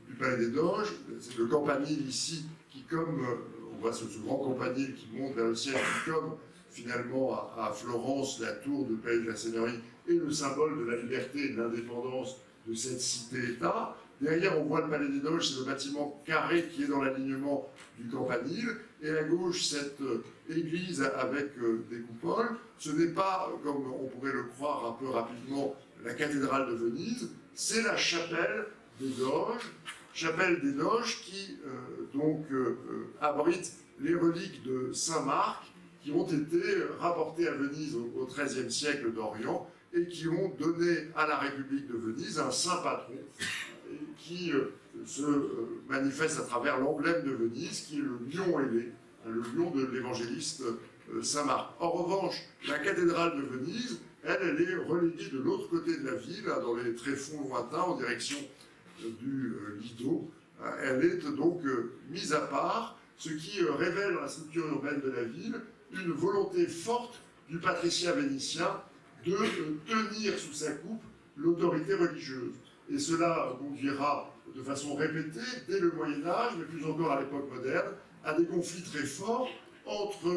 du Palais des Doges, c'est le campanile ici, qui comme, on voit ce grand campanile qui monte vers le ciel, qui comme finalement à Florence, la tour du Palais de la Seigneurie est le symbole de la liberté et de l'indépendance de cette cité-État. Derrière, on voit le Palais des Doges, c'est le bâtiment carré qui est dans l'alignement du campanile. Et à gauche, cette église avec des coupoles. Ce n'est pas, comme on pourrait le croire un peu rapidement, la cathédrale de Venise, c'est la chapelle des Doges. Chapelle des Doges qui abrite les reliques de Saint Marc qui ont été rapportées à Venise au XIIIe siècle d'Orient et qui ont donné à la République de Venise un saint patron qui se manifeste à travers l'emblème de Venise, qui est le lion ailé, le lion de l'évangéliste Saint Marc. En revanche, la cathédrale de Venise, elle est reléguée de l'autre côté de la ville, dans les tréfonds lointains, en direction du Lido. Elle est donc mise à part, ce qui révèle dans la structure urbaine de la ville une volonté forte du patricien vénitien de tenir sous sa coupe l'autorité religieuse. Et cela conduira de façon répétée, dès le Moyen-Âge, mais plus encore à l'époque moderne, à des conflits très forts entre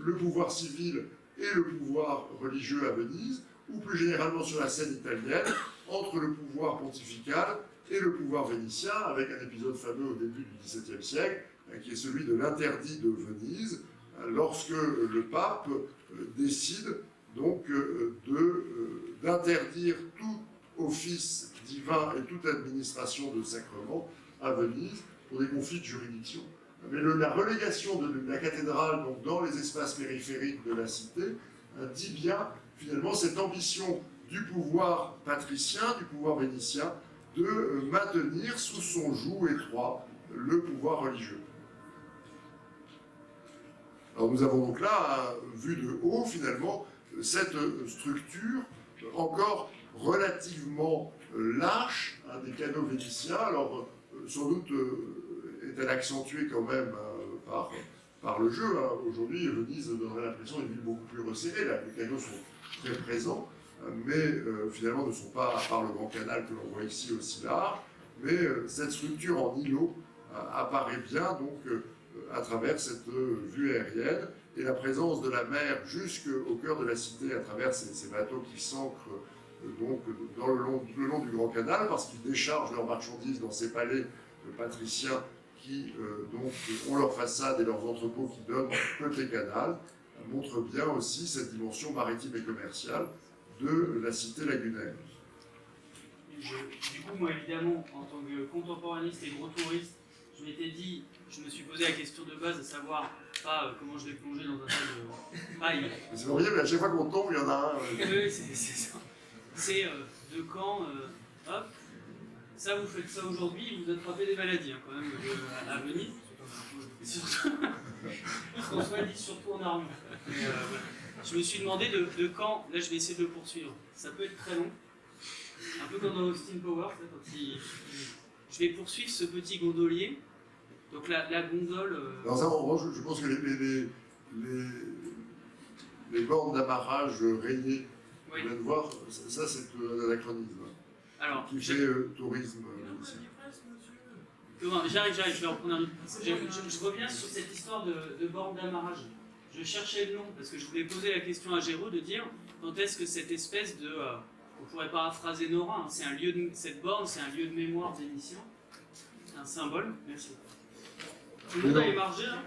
le pouvoir civil et le pouvoir religieux à Venise, ou plus généralement sur la scène italienne, entre le pouvoir pontifical et le pouvoir vénitien, avec un épisode fameux au début du XVIIe siècle, qui est celui de l'interdit de Venise, lorsque le pape décide donc d'interdire tout office divin et toute administration de sacrement à Venise pour des conflits de juridiction. Mais la relégation de la cathédrale donc, dans les espaces périphériques de la cité dit bien finalement cette ambition du pouvoir patricien, du pouvoir vénitien, de maintenir sous son joug étroit le pouvoir religieux. Alors nous avons donc là, vu de haut finalement, cette structure encore relativement lâche des canaux vénitiens. Alors sans doute est-elle accentuée quand même par le jeu. Aujourd'hui, Venise donnerait l'impression d'une ville beaucoup plus resserrée. Là, les canaux sont très présents, mais finalement ne sont pas, à part le grand canal que l'on voit ici, aussi large. Mais cette structure en îlot apparaît bien donc à travers cette vue aérienne et la présence de la mer jusqu'au cœur de la cité à travers ces bateaux qui s'ancrent donc le long du grand canal parce qu'ils déchargent leurs marchandises dans ces palais patriciens qui donc ont leur façade et leurs entrepôts qui donnent côté canal, montre bien aussi cette dimension maritime et commerciale de la cité lagunaire. Du coup, moi évidemment, en tant que contemporaniste et gros touriste, je m'étais dit, je me suis posé la question de base, à savoir pas comment je vais plonger dans un tas de paille. C'est horrible, à chaque fois qu'on tombe, il y en a un. Oui, c'est ça. C'est de quand, hop, ça vous faites ça aujourd'hui, vous attrapez des maladies hein, quand même à Venise. Surtout, François dit surtout en armure. Je me suis demandé de quand, là je vais essayer de le poursuivre. Ça peut être très long, un peu comme dans Austin Powers, quand je vais poursuivre ce petit gondolier. Donc la gondole. Alors ça, moi, je pense que les bornes d'amarrage rayées, oui. on vient de voir, ça c'est un anachronisme. Alors, qui fait tourisme. J'arrive, je vais reprendre un autre. Je reviens sur cette histoire de borne d'amarrage. Je cherchais le nom parce que je voulais poser la question à Géraud de dire quand est-ce que cette espèce de. On pourrait paraphraser Nora, hein, cette borne, c'est un lieu de mémoire vénitien, un symbole. Merci. Tout le monde a émargé là.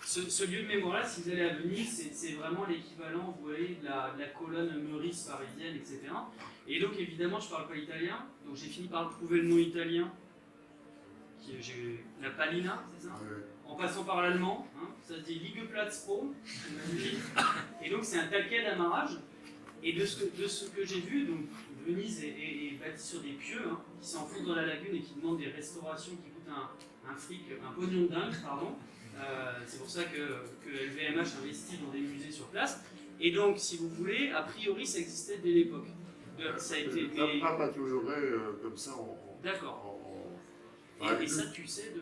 Ce lieu de mémoire-là, si vous allez à Venise, c'est vraiment l'équivalent, vous voyez, de la colonne Meurice parisienne, etc. Et donc, évidemment, je ne parle pas italien, donc j'ai fini par trouver le nom italien, la Palina, c'est ça? Ouais. En passant par l'allemand, hein, ça se dit Liegeplatzbau, et donc c'est un taquet d'amarrage. Et de ce que j'ai vu, donc Venise est bâtie sur des pieux hein, qui s'enfoncent dans la lagune et qui demandent des restaurations qui coûtent un fric, un pognon de dingue, pardon. C'est pour ça que LVMH investit dans des musées sur place. Et donc, si vous voulez, a priori, ça existait dès l'époque. Ça a été. Pas pâturerait comme ça en. D'accord. Et ça, tu sais,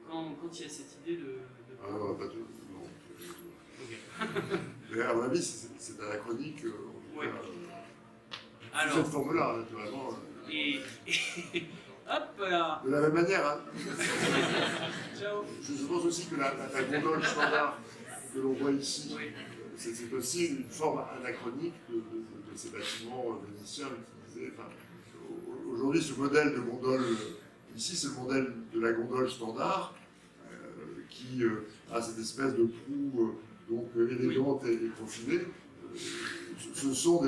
quand il y a cette idée de. Ah non, pas tout. Non. Okay. Mais à mon avis, c'est anachronique. Oui. Sous cette forme-là, naturellement. Et hop là. De la même manière, hein. Ciao. Je pense aussi que la gondole standard que l'on voit ici, Oui. c'est aussi une forme anachronique de ces bâtiments vénitiens utilisés. Enfin, aujourd'hui, ce modèle de gondole, ici, c'est le modèle de la gondole standard, qui a cette espèce de proue donc élégante et profilée. Ce sont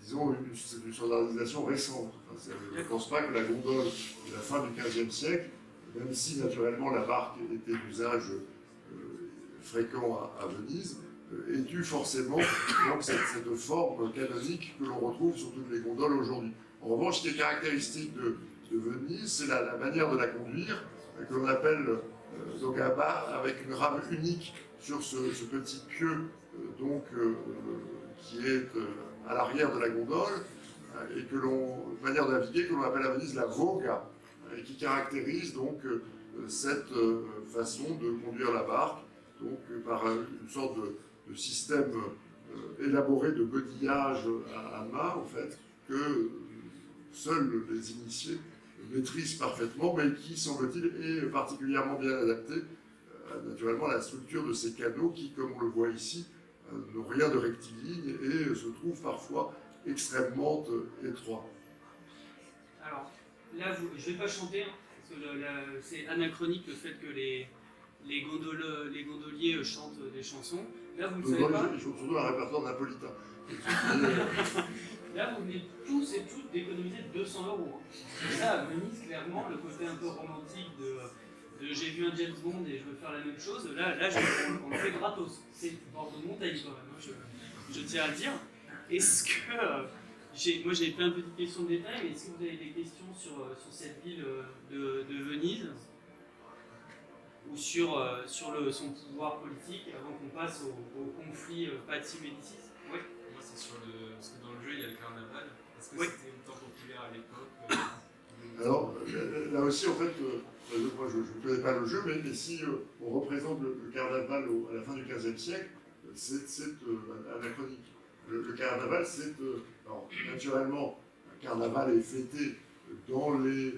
disons, c'est une standardisation récente. Enfin, je ne pense pas que la gondole de la fin du XVe siècle, même si naturellement la barque était d'usage fréquent à Venise, ait eu forcément donc, cette forme canonique que l'on retrouve sur toutes les gondoles aujourd'hui. En revanche, ce qui est caractéristique de Venise, c'est la manière de la conduire, que l'on appelle donc un bar avec une rame unique sur ce petit pieu qui est à l'arrière de la gondole et manière de naviguer que l'on appelle à Venise la voga et qui caractérise donc cette façon de conduire la barque par une sorte de système élaboré de godillage à main en fait que seuls les initiés maîtrisent parfaitement, mais qui, semble-t-il, est particulièrement bien adapté naturellement à la structure de ces canaux qui, comme on le voit ici, n'ont rien de rectiligne et se trouvent parfois extrêmement étroits. Alors, là, je ne vais pas chanter, hein, parce que c'est anachronique le fait que les gondoliers chantent des chansons. Là, vous ne savez pas. Il faut surtout un répertoire napolitain. Là, vous venez tous et toutes d'économiser 200 €. Hein. Et ça, à Venise, clairement, le côté un peu romantique de j'ai vu un James Bond et je veux faire la même chose, là on le fait gratos. C'est bord de montagne quand même, hein, je tiens à le dire. Est-ce que, moi j'ai fait un peu de questions de détail, mais est-ce que vous avez des questions sur cette ville de Venise ou sur son pouvoir politique avant qu'on passe au conflit Patti-Médicis? Oui. Moi c'est sur parce que dans le jeu il y a le carnaval. Est-ce que Oui. c'était autant populaire à l'époque Alors là aussi en fait, moi je ne connais pas le jeu, mais si on représente le carnaval à la fin du XVe siècle, c'est anachronique. Le carnaval, c'est naturellement, un carnaval est fêté dans les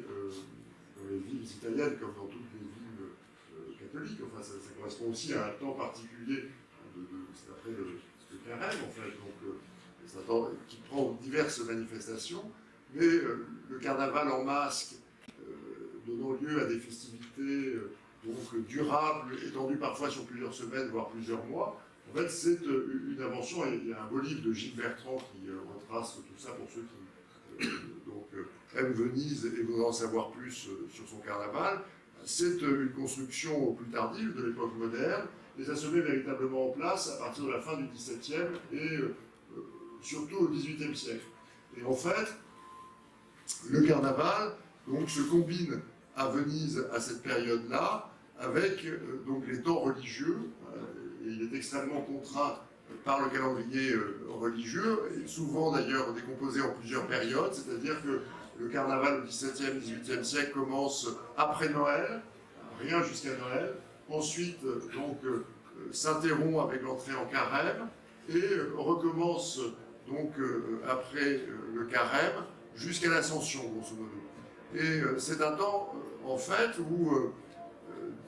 villes italiennes comme dans toutes les villes catholiques. Enfin, ça correspond aussi à un temps particulier, c'est après le carême en fait, donc c'est un temps qui prend diverses manifestations, mais le carnaval en masque donnant lieu à des festivités durables, étendues parfois sur plusieurs semaines, voire plusieurs mois. En fait, c'est une invention, et il y a un beau livre de Gilles Bertrand qui retrace tout ça pour ceux qui aiment Venise et voudraient en savoir plus sur son carnaval. C'est une construction plus tardive de l'époque moderne, et ça se met véritablement en place à partir de la fin du XVIIe et surtout au XVIIIe siècle. Et en fait, le carnaval se combine à Venise à cette période-là avec les temps religieux. Et il est extrêmement contraint par le calendrier religieux, et souvent d'ailleurs décomposé en plusieurs périodes, c'est-à-dire que le carnaval au XVIIe, XVIIIe siècle commence après Noël, rien jusqu'à Noël, ensuite s'interrompt avec l'entrée en carême, et recommence après le carême jusqu'à l'Ascension, grosso modo. Et c'est un temps, en fait, où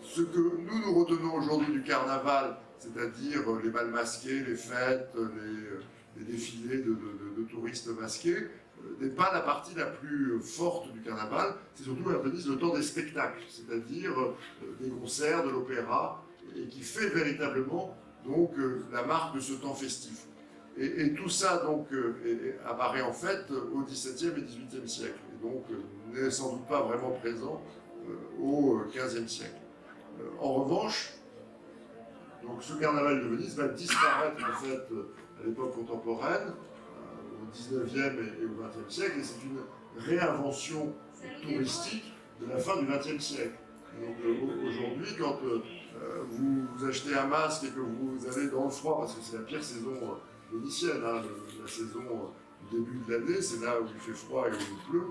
ce que nous retenons aujourd'hui du carnaval, c'est-à-dire les bals masqués, les fêtes, les défilés de touristes masqués, n'est pas la partie la plus forte du carnaval. C'est surtout à Venise le temps des spectacles, c'est-à-dire des concerts, de l'opéra, et qui fait véritablement la marque de ce temps festif. Et tout ça apparaît en fait au XVIIe et XVIIIe siècle, et donc n'est sans doute pas vraiment présent au XVe siècle. En revanche, ce carnaval de Venise va disparaître en fait à l'époque contemporaine, au XIXe et au XXe siècle, et c'est une réinvention touristique de la fin du XXe siècle. Donc aujourd'hui, quand vous achetez un masque et que vous allez dans le froid, parce que c'est la pire saison vénitienne, la saison du début de l'année, c'est là où il fait froid et où il pleut,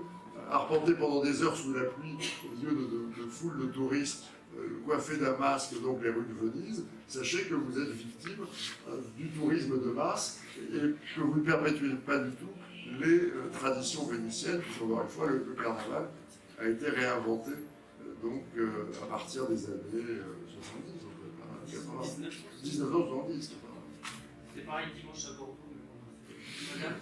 arpenter pendant des heures sous la pluie au milieu de foules de touristes coiffés d'un masque les rues de Venise, sachez que vous êtes victime du tourisme de masse et que vous ne perpétuez pas du tout les traditions vénitiennes, puisque encore une fois le carnaval a été réinventé à partir des années 70, 1970. C'est pareil dimanche à Bordeaux. Madame.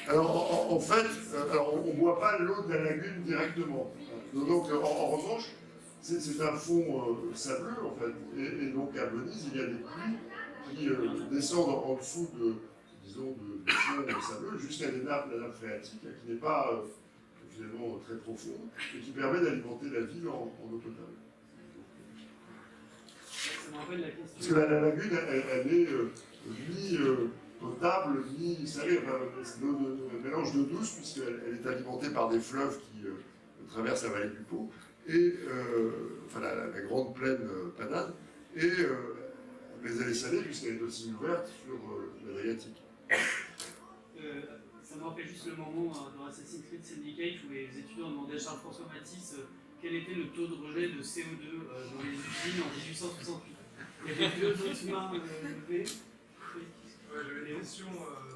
Alors, en fait, on ne boit pas l'eau de la lagune directement. Donc, en revanche, c'est un fond sableux, en fait. Et donc, à Venise, il y a des pluies qui descendent en dessous du fond sableux jusqu'à la nappe phréatique, qui n'est pas finalement très profonde, et qui permet d'alimenter la ville en eau potable. me rappelle la Parce question. que la lagune, elle est mi-potable, mi-salée, enfin, c'est un mélange d'eau douce, puisqu'elle est alimentée par des fleuves qui traversent la vallée du Pô, et, enfin la grande plaine Panade, et mais elle est salée, puisqu'elle est aussi ouverte sur l'Adriatique. Ça me rappelle juste le moment dans Assassin's Creed Syndicate où les étudiants demandaient à Charles-François Matisse quel était le taux de rejet de CO2 dans les usines en 1868. Il y avait deux autres mains levées. Ouais, j'avais une question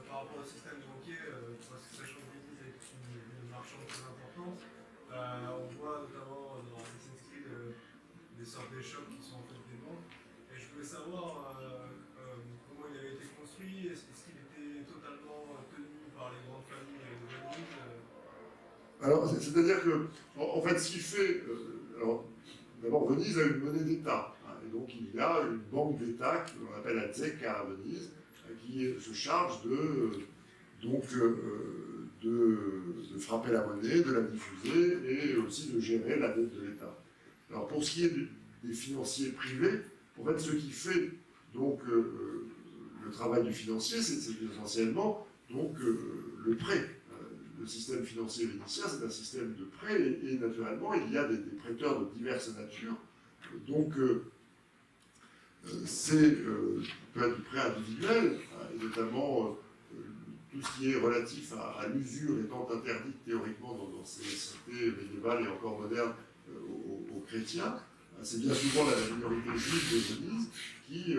par rapport au système banquier, parce que sachant que l'Église est une marchande très importante, on voit notamment dans Assassin's Creed des sortes d'échoppes qui sont en fait des banques. Et je voulais savoir comment il avait été construit, est-ce qu'il était totalement tenu par les grandes familles de Venise Alors, c'est-à-dire que, en fait, ce qui fait. Alors, d'abord, Venise a une monnaie d'État. Hein, et donc, il y a une banque d'État qu'on appelle la Zecca à Venise, qui se charge de frapper la monnaie, de la diffuser et aussi de gérer la dette de l'État. Alors, pour ce qui est des financiers privés, en fait, ce qui fait donc le travail du financier, c'est essentiellement donc le prêt. Le système financier vénitien, c'est un système de prêt et naturellement, il y a des prêteurs de diverses natures. Donc, peut être du prêt individuel, hein, et notamment tout ce qui est relatif à l'usure étant interdite théoriquement dans ces cités médiévales et encore modernes aux chrétiens. C'est bien souvent la minorité juive de Venise qui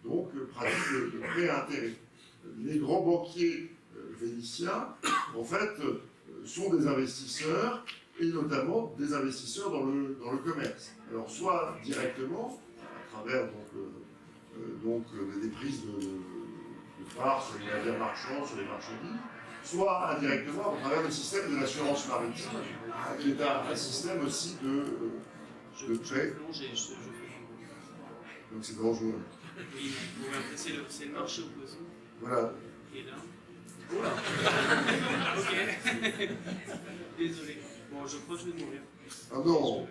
donc pratique le prêt à intérêt. Les grands banquiers vénitiens, en fait, sont des investisseurs, et notamment des investisseurs dans le commerce. Alors, soit directement, à travers des prises de parts sur les navires marchands, sur les marchandises, soit indirectement à travers le système de l'assurance maritime, qui est un système aussi de prêt. Donc c'est dangereux. Oui, c'est le marché opposé. Voilà. Et là. Oula. Ok. Désolé. Bon, je crois que je vais mourir. Ah non.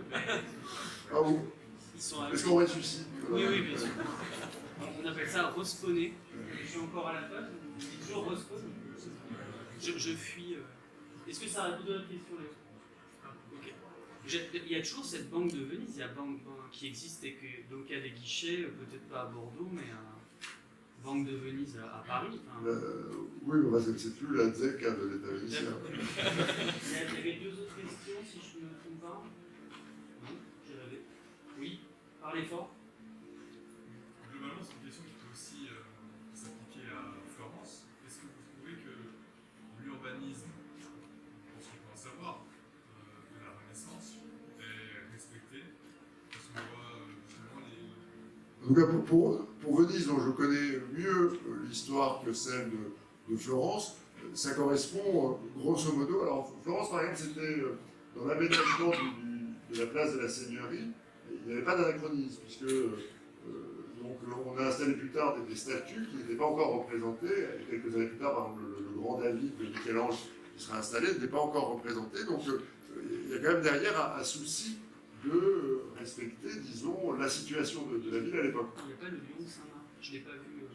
Ah bon. Ils sont Est-ce qu'on ressuscite? Oui, oui, bien sûr. On appelle ça respawner. Je suis encore à la page. On dit toujours respawn. Je fuis. Est-ce que ça répond à votre question, Léo? Ok. Il y a toujours cette banque de Venise, il y a banque qui existe et donc il y a des guichets, peut-être pas à Bordeaux, mais à Banque de Venise à Paris. Enfin, oui, mais c'est plus la Zecca de l'État vénitien. il y avait deux autres questions, si je ne me trompe pas. Non, j'ai rêvé. Oui, parlez fort. Globalement, c'est une question qui peut aussi s'appliquer à Florence. Est-ce que vous trouvez que l'urbanisme, pour ce qu'on peut en savoir, de la Renaissance est respecté? Parce qu'on voit souvent les... En tout cas, pour Venise, dont je connais mieux l'histoire que celle de Florence, ça correspond grosso modo. Alors, Florence, par exemple, c'était dans l'aménagement de la place de la Seigneurie, il n'y avait pas d'anachronisme, puisque donc, on a installé plus tard des statues qui n'étaient pas encore représentées. Et quelques années plus tard, par exemple, le grand David de Michel-Ange qui sera installé n'était pas encore représenté. Donc, il y a quand même derrière un souci de respecter, disons, la situation de la ville à l'époque. Il n'y a pas le lion de Saint-Marc, je ne l'ai pas vu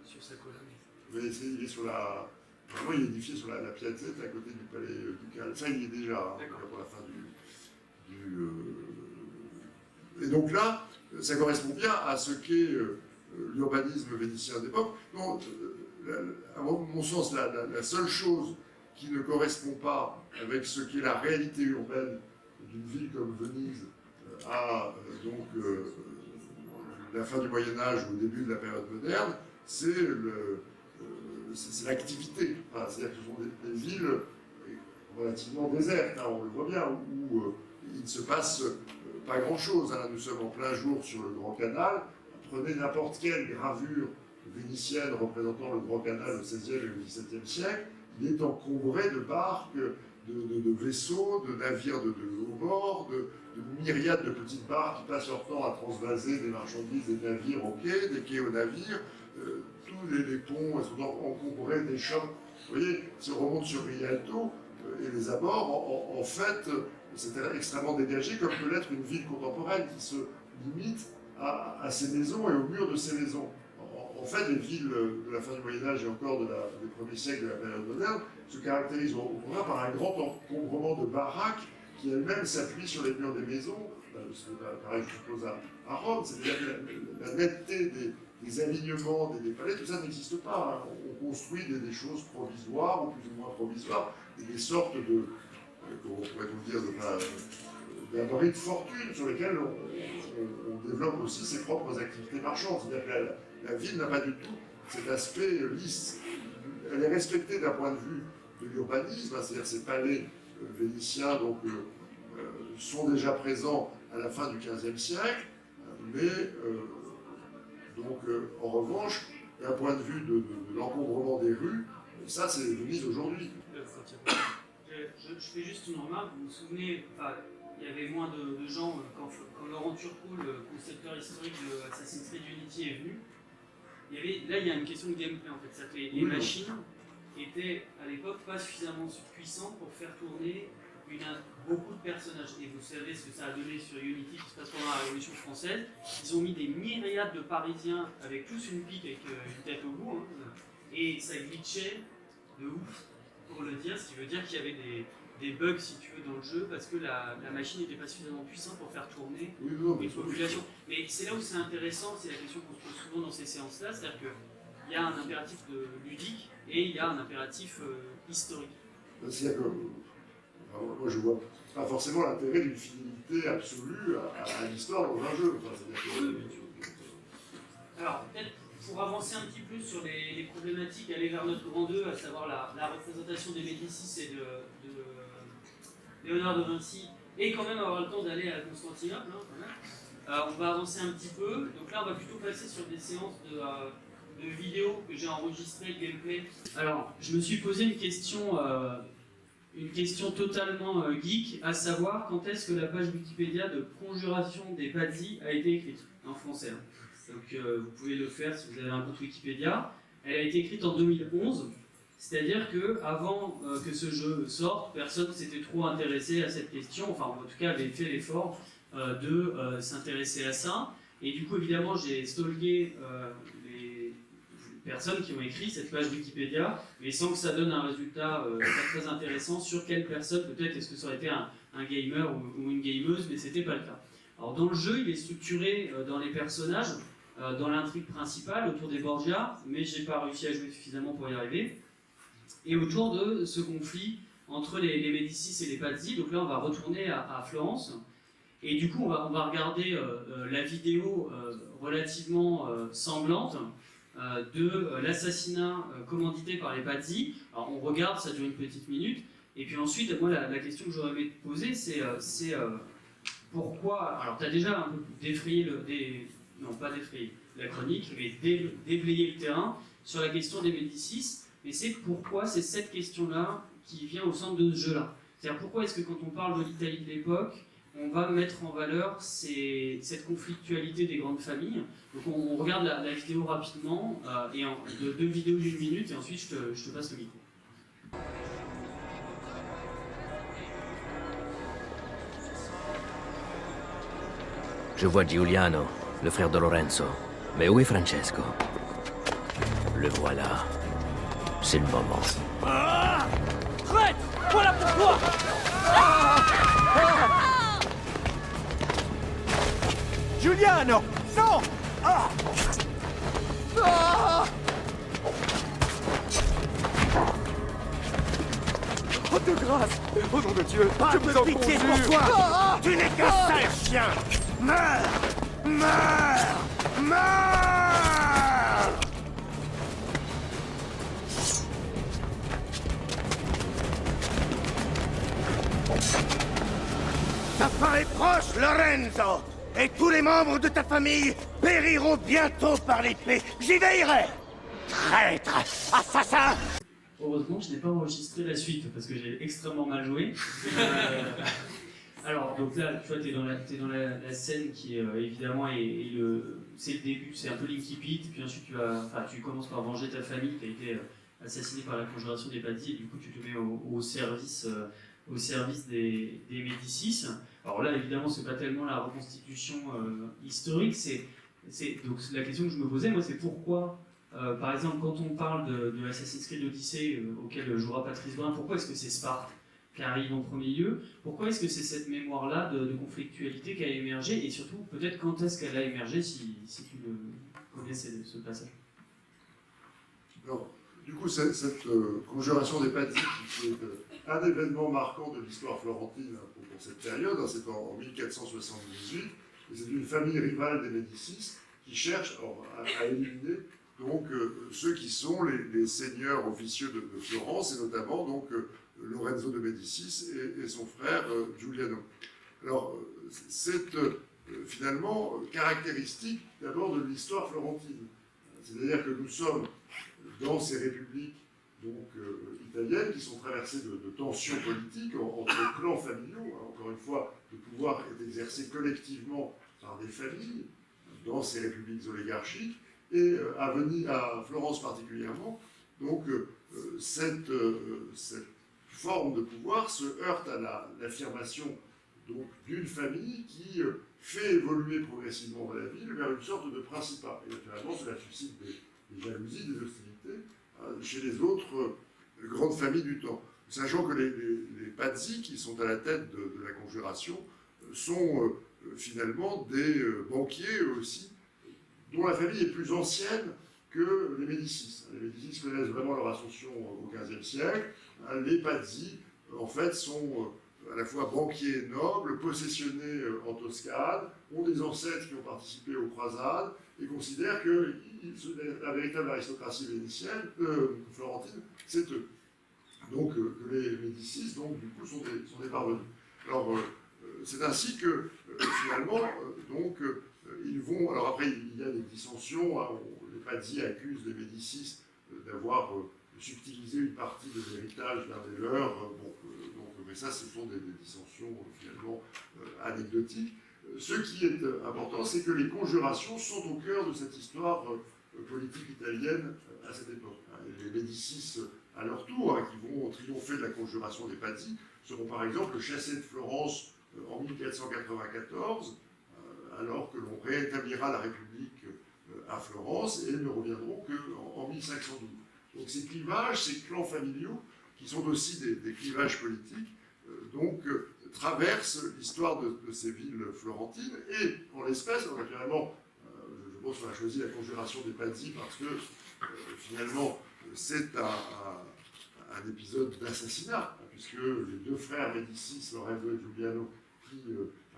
sur sa colonne. Mais il est sur la... Vraiment, il est édifié sur la piazzetta à côté du palais ducal. Ça, il y est déjà, en tout cas pour la fin du Et donc là, ça correspond bien à ce qu'est l'urbanisme vénitien d'époque. Donc, à mon sens, la seule chose qui ne correspond pas avec ce qu'est la réalité urbaine d'une ville comme Venise à la fin du Moyen-Âge ou au début de la période moderne, c'est l'activité. Enfin, c'est-à-dire que ce sont des villes relativement désertes, hein, on le voit bien, où il ne se passe pas grand-chose. Hein. Nous sommes en plein jour sur le Grand Canal. Prenez n'importe quelle gravure vénitienne représentant le Grand Canal au XVIe et au XVIIe siècle, il est encombré de barques, de vaisseaux, de navires de haut bord, de myriades de petites barques qui passent leur temps à transvaser des marchandises des navires au quai, des quais aux navires. Tous les ponts sont encombrés des chocs. Vous voyez, si on remonte sur Rialto et les abords, en fait, c'était extrêmement dégagé, comme peut l'être une ville contemporaine qui se limite à ces maisons et aux murs de ces maisons. En fait, les villes de la fin du Moyen-Âge et encore des premiers siècles de la période moderne se caractérisent au contraire par un grand encombrement de baraques qui elles-mêmes s'appuient sur les murs des maisons. Pareil, je suppose, à Rome, c'est-à-dire que la netteté des alignements des palais, tout ça n'existe pas. Hein. On construit des choses provisoires ou plus ou moins provisoires, des sortes de, comment pourrait-on dire, d'abris de fortune sur lesquels on développe aussi ses propres activités marchandes. C'est-à-dire que la ville n'a pas du tout cet aspect lisse. Elle est respectée d'un point de vue de l'urbanisme, c'est-à-dire ces palais vénitiens sont déjà présents à la fin du XVe siècle, mais en revanche, d'un point de vue de l'encombrement des rues, ça c'est Venise aujourd'hui. Je fais juste une remarque, vous vous souvenez, il y avait moins de gens quand Laurent Turcot, le concepteur historique de Assassin's Creed Unity, est venu. Là, il y a une question de gameplay en fait. C'est-à-dire que les machines étaient à l'époque pas suffisamment puissantes pour faire tourner beaucoup de personnages. Et vous savez ce que ça a donné sur Unity qui se passe pendant la Révolution française. Ils ont mis des myriades de Parisiens avec tous une pique avec une tête au bout, hein, et ça glitchait de ouf, pour le dire, ce qui veut dire qu'il y avait des bugs, si tu veux, dans le jeu, parce que la machine n'était pas suffisamment puissante pour faire tourner une population. Mais c'est là où c'est intéressant, c'est la question qu'on se pose souvent dans ces séances-là, c'est-à-dire qu'il y a un impératif ludique et il y a un impératif historique. C'est-à-dire que moi je vois pas forcément l'intérêt d'une fidélité absolue à l'histoire dans un jeu. Alors, peut-être pour avancer un petit peu sur les problématiques, aller vers notre grand 2, à savoir la représentation des Médicis et de Léonard de Vinci, et quand même avoir le temps d'aller à Constantinople, hein, quand même. On va avancer un petit peu. Donc là, on va plutôt passer sur des séances de vidéos que j'ai enregistrées, de gameplay. Alors, je me suis posé une question totalement geek, à savoir quand est-ce que la page Wikipédia de Conjuration des Pazzi a été écrite en français. Donc vous pouvez le faire si vous avez un compte Wikipédia. Elle a été écrite en 2011, c'est-à-dire qu'avant que ce jeu sorte, personne ne s'était trop intéressé à cette question, enfin en tout cas avait fait l'effort de s'intéresser à ça. Et du coup évidemment j'ai stalké les personnes qui ont écrit cette page Wikipédia, mais sans que ça donne un résultat très, très intéressant sur quelle personne, peut-être est-ce que ça aurait été un gamer ou une gameuse, mais c'était pas le cas. Alors dans le jeu, il est structuré dans les personnages, dans l'intrigue principale, autour des Borgia, mais j'ai pas réussi à jouer suffisamment pour y arriver, et autour de ce conflit entre les Médicis et les Pazzi. Donc là, on va retourner à Florence, et du coup, on va regarder la vidéo relativement sanglante de l'assassinat commandité par les Pazzi. Alors on regarde, ça dure une petite minute, et puis ensuite, moi, la question que j'aurais aimé te poser, c'est pourquoi. Alors, tu as déjà un peu défrayé non, pas défrayé la chronique, mais déblayé le terrain sur la question des Médicis, mais c'est pourquoi c'est cette question-là qui vient au centre de ce jeu-là. C'est-à-dire pourquoi est-ce que quand on parle de l'Italie de l'époque, on va mettre en valeur cette conflictualité des grandes familles. Donc on regarde la vidéo rapidement, de 2 vidéos d'1 minute, et ensuite je te passe le micro. Je vois Giuliano, le frère de Lorenzo. Mais où est Francesco? Le voilà. C'est le moment. Ah! Arrête! Voilà pourquoi! Giuliano! Non! Ah! Ah! Oh, de grâce! Au nom de Dieu! Pas de pitié pour toi! Ah! Tu n'es qu'un sale chien! Meurs! Meurs! Meurs! Ta fin est proche, Lorenzo! Et tous les membres de ta famille périront bientôt par l'épée! J'y veillerai! Traître! Assassin! Heureusement, je n'ai pas enregistré la suite parce que j'ai extrêmement mal joué. Alors, donc là, tu vois, t'es dans la scène qui évidemment c'est le début, c'est un peu l'incipit, puis ensuite tu commences par venger ta famille qui a été assassinée par la conjuration des Pazzi, et du coup tu te mets au service au service des Médicis. Alors là, évidemment, c'est pas tellement la reconstitution historique, donc la question que je me posais, moi, c'est pourquoi, par exemple, quand on parle de Assassin's Creed Odyssey, auquel jouera Patrice Brun, pourquoi est-ce que c'est Sparte qui arrive en premier lieu? Pourquoi est-ce que c'est cette mémoire-là de conflictualité qui a émergé? Et surtout, peut-être quand est-ce qu'elle a émergé, si tu le connais ce passage? Alors, du coup, cette conjuration des Pazzi, qui est un événement marquant de l'histoire florentine pour cette période, hein, c'est en 1478, et c'est une famille rivale des Médicis qui cherche à éliminer donc, ceux qui sont les seigneurs officieux de Florence, et notamment donc, Lorenzo de Médicis et son frère Giuliano. Alors, c'est finalement caractéristique d'abord de l'histoire florentine. C'est-à-dire que nous sommes dans ces républiques donc, italiennes qui sont traversées de tensions politiques entre clans familiaux. Hein, encore une fois, le pouvoir est exercé collectivement par des familles dans ces républiques oligarchiques. Et à Florence particulièrement, donc, cette forme de pouvoir se heurte à l'affirmation d'une famille qui fait évoluer progressivement la ville vers une sorte de principat. Et naturellement, cela suscite des jalousies, des hostilités chez les autres grandes familles du temps. Sachant que les Pazzi, qui sont à la tête de la conjuration, sont finalement des banquiers aussi, dont la famille est plus ancienne que les Médicis. Les Médicis connaissent vraiment leur ascension au XVe siècle. Les Pazzi, en fait, sont à la fois banquiers et nobles, possessionnés en Toscane, ont des ancêtres qui ont participé aux croisades et considèrent que la véritable aristocratie vénitienne, florentine, c'est eux. Donc, que les Médicis, donc, du coup, sont des parvenus. Alors, c'est ainsi que, finalement, donc, ils vont. Alors, après, il y a des dissensions. Hein, les Pazzi accusent les Médicis d'avoir subtilisé une partie de l'héritage d'un des leurs. Mais ça, ce sont des dissensions finalement anecdotiques. Ce qui est important, c'est que les conjurations sont au cœur de cette histoire politique italienne à cette époque. Les Médicis, à leur tour, qui vont triompher de la conjuration des Pazzi, seront par exemple chassés de Florence en 1494, alors que l'on réétablira la République à Florence, et ne reviendront qu'en 1512. Donc ces clivages, ces clans familiaux, qui sont aussi des clivages politiques, traversent l'histoire de ces villes florentines, et en l'espèce, naturellement, je pense qu'on a choisi la conjuration des Pazzi parce que finalement c'est un épisode d'assassinat, puisque les deux frères Médicis, Lorenzo et Giuliano, qui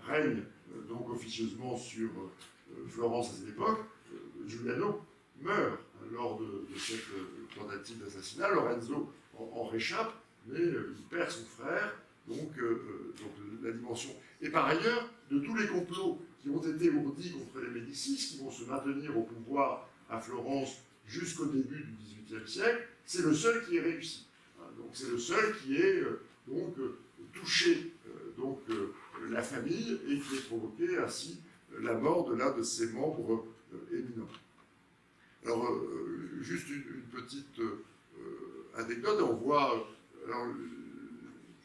règnent donc officieusement sur Florence à cette époque, Giuliano meurt lors de cette tentative d'assassinat. Lorenzo en réchappe, mais il perd son frère, donc la dimension. Et par ailleurs, de tous les complots qui ont été ourdis contre les Médicis, qui vont se maintenir au pouvoir à Florence jusqu'au début du XVIIIe siècle, c'est le seul qui est réussi. Donc c'est le seul qui est touché la famille et qui est provoqué ainsi la mort de l'un de ses membres éminents. Alors, juste une petite anecdote, on voit,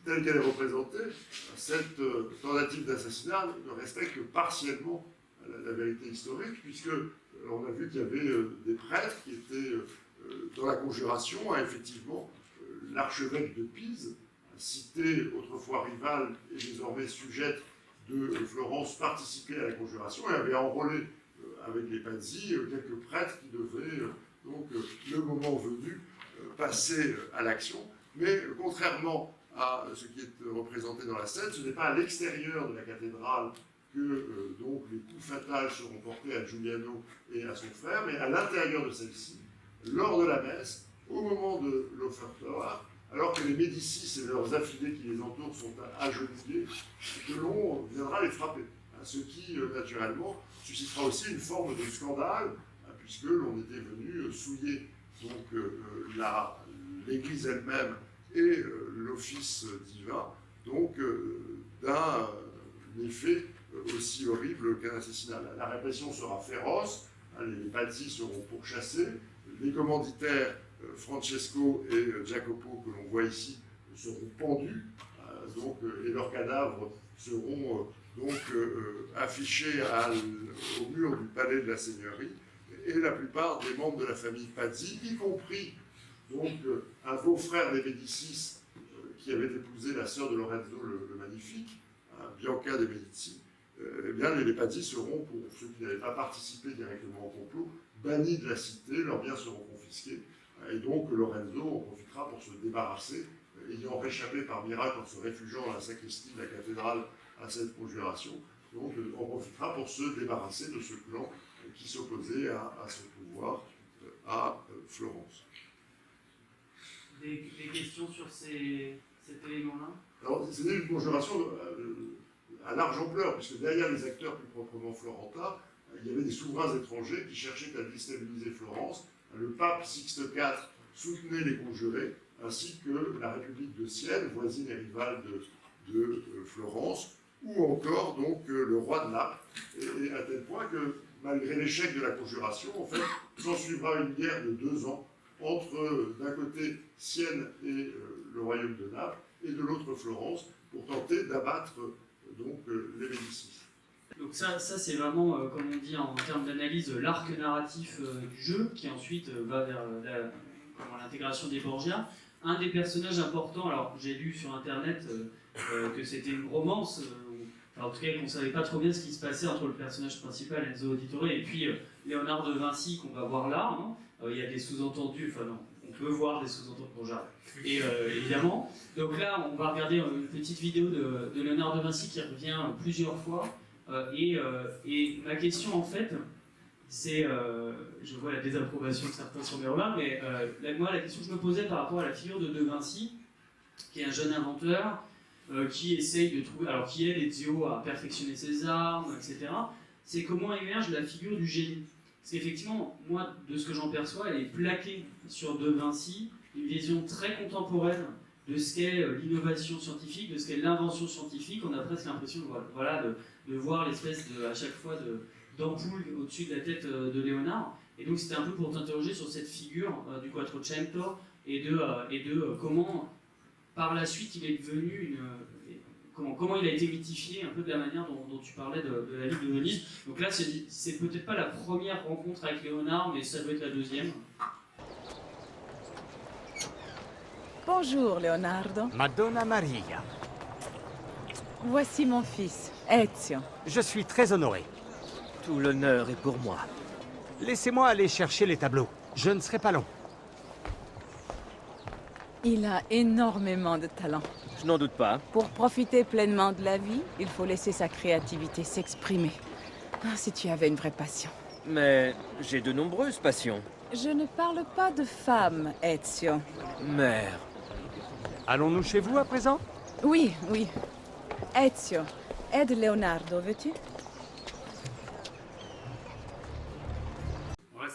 telle qu'elle est représentée, cette tentative d'assassinat ne respecte que partiellement la vérité historique, puisque on a vu qu'il y avait des prêtres qui étaient dans la conjuration, effectivement, l'archevêque de Pise, cité autrefois rivale et désormais sujette de Florence, participait à la conjuration et avait enrôlé avec les Pazzi quelques prêtres qui devaient, le moment venu, passer à l'action. Mais contrairement à ce qui est représenté dans la scène, ce n'est pas à l'extérieur de la cathédrale que les coups fatals seront portés à Giuliano et à son frère, mais à l'intérieur de celle-ci, lors de la messe, au moment de l'offertoire, alors que les Médicis et leurs affidés qui les entourent sont agenouillés, que l'on viendra les frapper. Ce qui, naturellement, suscitera aussi une forme de scandale, puisque l'on était venu souiller l'Église elle-même et l'office divin, d'un effet aussi horrible qu'un assassinat. La répression sera féroce, les Pazzi seront pourchassés, les commanditaires Francesco et Jacopo, que l'on voit ici, seront pendus et leurs cadavres seront affichés au mur du palais de la seigneurie, et la plupart des membres de la famille Pazzi, y compris un beau-frère des Médicis qui avait épousé la sœur de Lorenzo le Magnifique, Bianca de Medici, eh bien les Pazzi seront, pour ceux qui n'avaient pas participé directement au complot, bannis de la cité, leurs biens seront confisqués, et donc Lorenzo en profitera pour se débarrasser, ayant réchappé par miracle en se réfugiant dans la sacristie de la cathédrale à cette conjuration, donc en profitera pour se débarrasser de ce clan qui s'opposait à son pouvoir à Florence. Des questions sur cet élément-là? Alors, c'était une conjuration à large ampleur, puisque derrière les acteurs plus proprement florentins, il y avait des souverains étrangers qui cherchaient à déstabiliser Florence. Le pape Sixte IV soutenait les conjurés, ainsi que la République de Sienne, voisine et rivale de Florence, ou encore le roi de Naples, et à tel point que, malgré l'échec de la conjuration, en fait, s'en suivra une guerre de 2 ans entre, d'un côté, Sienne et le royaume de Naples, et de l'autre Florence, pour tenter d'abattre les Médicis. Donc ça c'est vraiment, comme on dit en termes d'analyse, l'arc narratif du jeu, qui ensuite va vers l'intégration des Borgia. Un des personnages importants, alors j'ai lu sur internet que c'était une romance, en tout cas qu'on ne savait pas trop bien ce qui se passait entre le personnage principal, Enzo Auditore, et puis Léonard de Vinci, qu'on va voir là. Hein. Il y a des sous-entendus, enfin non, on peut voir des sous-entendus, bon j'arrête. Et évidemment, donc là on va regarder une petite vidéo de Léonard de Vinci qui revient plusieurs fois. Et ma question en fait, c'est, je vois la désapprobation de certains sur mes remarques, mais moi la question que je me posais par rapport à la figure de Vinci, qui est un jeune inventeur, qui essaye de trouver, alors qui aide Ezio à perfectionner ses armes, etc. C'est comment émerge la figure du génie. Parce qu'effectivement, moi, de ce que j'en perçois, elle est plaquée sur De Vinci, une vision très contemporaine de ce qu'est l'innovation scientifique, de ce qu'est l'invention scientifique. On a presque l'impression de voir l'espèce à chaque fois d'ampoule au-dessus de la tête de Léonard. Et donc c'était un peu pour t'interroger sur cette figure du Quattrocento et de comment, par la suite, il est devenu comment il a été mythifié, un peu de la manière dont tu parlais de la ville de Venise. Donc là, c'est peut-être pas la première rencontre avec Léonard, mais ça doit être la deuxième. Bonjour, Leonardo. Madonna Maria. Voici mon fils, Ezio. Je suis très honoré. Tout l'honneur est pour moi. Laissez-moi aller chercher les tableaux. Je ne serai pas long. Il a énormément de talent. Je n'en doute pas. Pour profiter pleinement de la vie, il faut laisser sa créativité s'exprimer. Ah, si tu avais une vraie passion. Mais j'ai de nombreuses passions. Je ne parle pas de femme, Ezio. Mère. Allons-nous chez vous à présent? Oui, oui. Ezio, aide Leonardo, veux-tu? Ouais,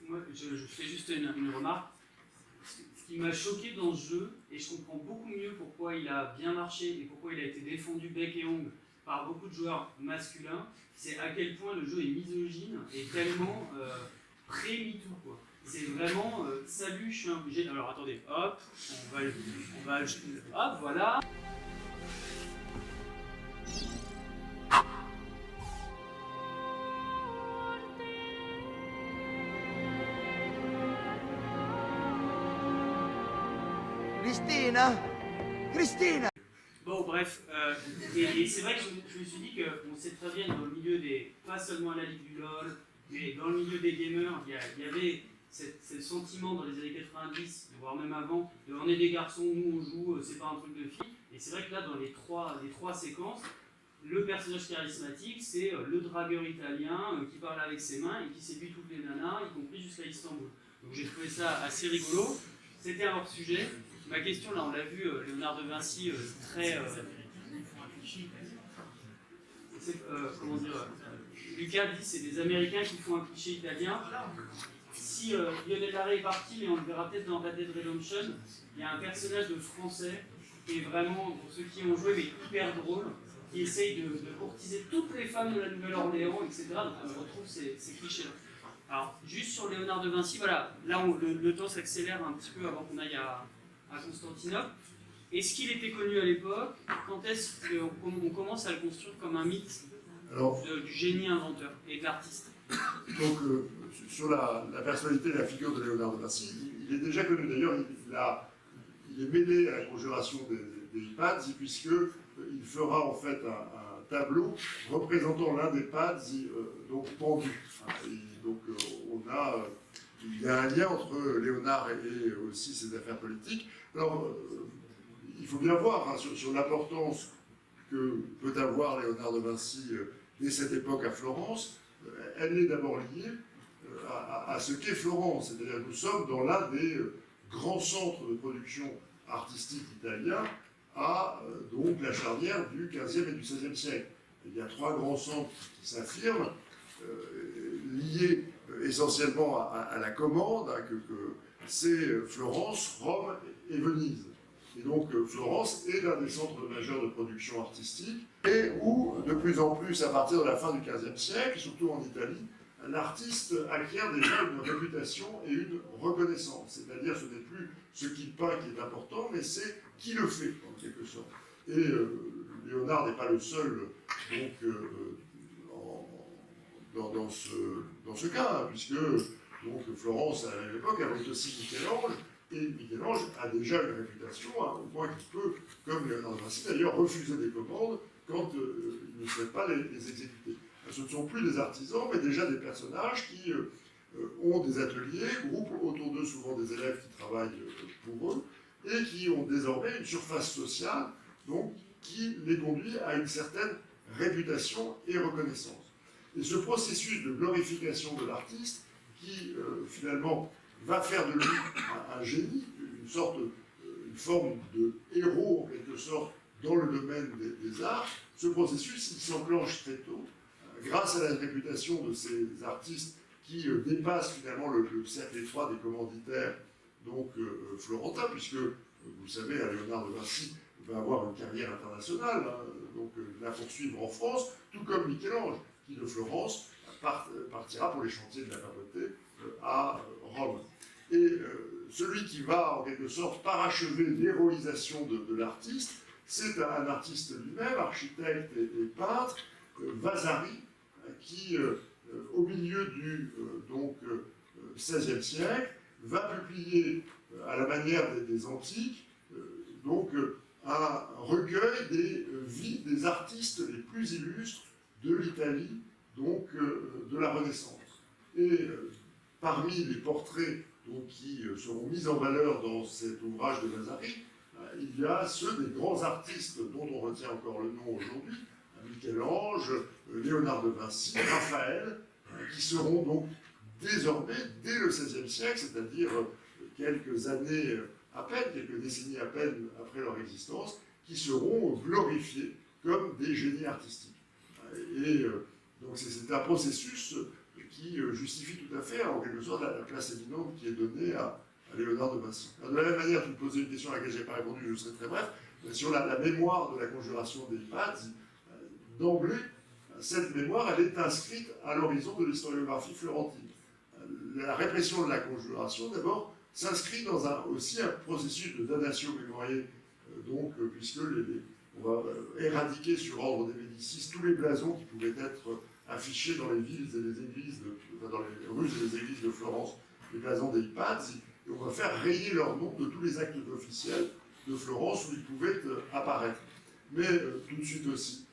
moi, je fais juste une remarque. Ce qui m'a choqué dans ce jeu, et je comprends beaucoup mieux pourquoi il a bien marché et pourquoi il a été défendu bec et ongle par beaucoup de joueurs masculins, c'est à quel point le jeu est misogyne et tellement pré-MeToo, quoi. C'est vraiment, salut, je suis un... Alors attendez, hop, on va hop, voilà. Cristina! Bon, bref, et c'est vrai que je me suis dit qu'on sait très bien dans le milieu pas seulement à la Ligue du LoL, mais dans le milieu des gamers, il y avait ce sentiment dans les années 90, voire même avant, de on est des garçons, nous on joue, c'est pas un truc de filles. Et c'est vrai que là, dans les trois séquences, le personnage charismatique, c'est le dragueur italien qui parle avec ses mains et qui séduit toutes les nanas, y compris jusqu'à Istanbul. Donc j'ai trouvé ça assez rigolo. C'était un hors-sujet. Ma question, là, on l'a vu, Léonard de Vinci, très... comment dire Lucas dit c'est des Américains qui font un cliché italien. Si Lionel Larrey est parti, mais on le verra peut-être dans Red Dead Redemption, il y a un personnage de français qui est vraiment, pour ceux qui ont joué, mais hyper drôle, qui essaye de courtiser toutes les femmes de la Nouvelle-Orléans, etc. Donc on retrouve ces clichés-là. Alors, juste sur Léonard de Vinci, voilà, là le temps s'accélère un petit peu avant qu'on aille à Constantinople. Est-ce qu'il était connu à l'époque? Quand est-ce qu'on commence à le construire comme un mythe du génie inventeur et de l'artiste? Donc, sur la personnalité et la figure de Léonard de Vinci, il est déjà connu. D'ailleurs, il est mêlé à la conjuration des Hypades, puisqu'il fera en fait un tableau représentant l'un des Pades donc pendu. Donc, il y a un lien entre Léonard et aussi ses affaires politiques. Alors, il faut bien voir hein, sur l'importance que peut avoir Léonard de Vinci dès cette époque à Florence. Elle est d'abord liée à ce qu'est Florence, c'est-à-dire que nous sommes dans l'un des grands centres de production artistique italien donc la charnière du XVe et du XVIe siècle. Il y a trois grands centres qui s'affirment, liés essentiellement à la commande, hein, que c'est Florence, Rome et Venise. Et donc Florence est l'un des centres majeurs de production artistique, et où, de plus en plus, à partir de la fin du XVe siècle, surtout en Italie, l'artiste acquiert déjà une réputation et une reconnaissance. C'est-à-dire, ce n'est plus ce qu'il peint qui est important, mais c'est qui le fait, en quelque sorte. Et Léonard n'est pas le seul dans ce cas, hein, puisque donc, Florence, à l'époque, avait aussi Michel-Ange, et Michel-Ange a déjà une réputation, hein, au point qu'il peut, comme Léonard de Vinci d'ailleurs, refuser des commandes quand il ne souhaite pas les exécuter. Ce ne sont plus des artisans, mais déjà des personnages qui ont des ateliers, groupent autour d'eux souvent des élèves qui travaillent pour eux, et qui ont désormais une surface sociale, donc, qui les conduit à une certaine réputation et reconnaissance. Et ce processus de glorification de l'artiste, qui finalement va faire de lui un génie, une forme de héros en quelque sorte dans le domaine des arts, ce processus il s'enclenche très tôt, grâce à la réputation de ces artistes qui dépassent finalement le cercle étroit des commanditaires donc florentins, puisque vous le savez, Léonard de Vinci va avoir une carrière internationale, hein, donc la poursuivre en France, tout comme Michel-Ange, qui de Florence partira pour les chantiers de la papauté à Rome. Et celui qui va, en quelque sorte, parachever l'héroïsation de l'artiste, c'est un artiste lui-même, architecte et peintre, Vasari, qui, au milieu du XVIe siècle, va publier, à la manière des Antiques, un recueil des vies des artistes les plus illustres de l'Italie, de la Renaissance. Et parmi les portraits qui seront mis en valeur dans cet ouvrage de Vasari, il y a ceux des grands artistes dont on retient encore le nom aujourd'hui, Michel-Ange, Léonard de Vinci, Raphaël, qui seront donc désormais, dès le XVIe siècle, c'est-à-dire quelques années à peine, quelques décennies à peine après leur existence, qui seront glorifiés comme des génies artistiques. Et donc c'est un processus qui justifie tout à fait, en quelque sorte, la place éminente qui est donnée à Léonard de Vinci. Alors, de la même manière, vous me posez une question à laquelle je n'ai pas répondu, je serai très bref, sur la mémoire de la conjuration des Hypades, d'emblée, cette mémoire, elle est inscrite à l'horizon de l'historiographie florentine. La répression de la conjuration, d'abord, s'inscrit dans aussi un processus de damnatio memoriae, puisque on va éradiquer sur ordre des Médicis tous les blasons qui pouvaient être affichés dans les villes et les églises, dans les rues et les églises de Florence, les blasons des Hypades, et on va faire rayer leur nom de tous les actes officiels de Florence où ils pouvaient apparaître. Mais tout de suite aussi,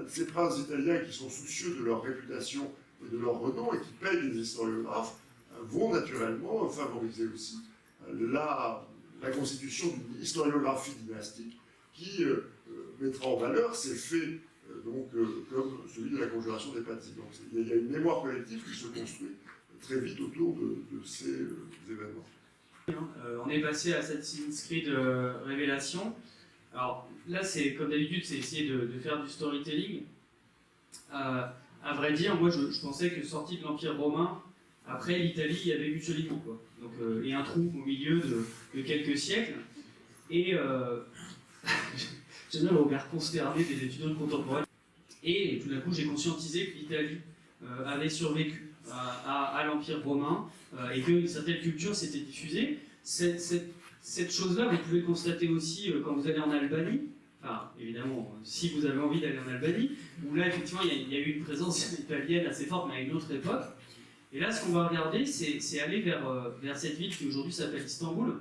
ces princes italiens qui sont soucieux de leur réputation et de leur renom et qui payent les historiographes vont naturellement favoriser aussi la constitution d'une historiographie dynastique qui mettra en valeur ces faits comme celui de la conjuration des Pazzi. Donc il y a une mémoire collective qui se construit très vite autour de ces événements. On est passé à Assassin's Creed Révélation. Alors là, c'est comme d'habitude, c'est essayer de faire du storytelling. À vrai dire, moi, je pensais que sorti de l'Empire romain, après l'Italie, il y avait Mussolini, quoi. Donc, et un trou au milieu de quelques siècles. Et j'ai bien le regard consterné des étudiants contemporains. Et tout d'un coup, j'ai conscientisé que l'Italie avait survécu à l'Empire romain et qu'une certaine culture s'était diffusée. Cette cette chose-là, vous pouvez le constater aussi quand vous allez en Albanie. Enfin, évidemment, si vous avez envie d'aller en Albanie, où là, effectivement, il y a eu une présence italienne assez forte, mais à une autre époque. Et là, ce qu'on va regarder, c'est aller vers cette ville qui aujourd'hui s'appelle Istanbul.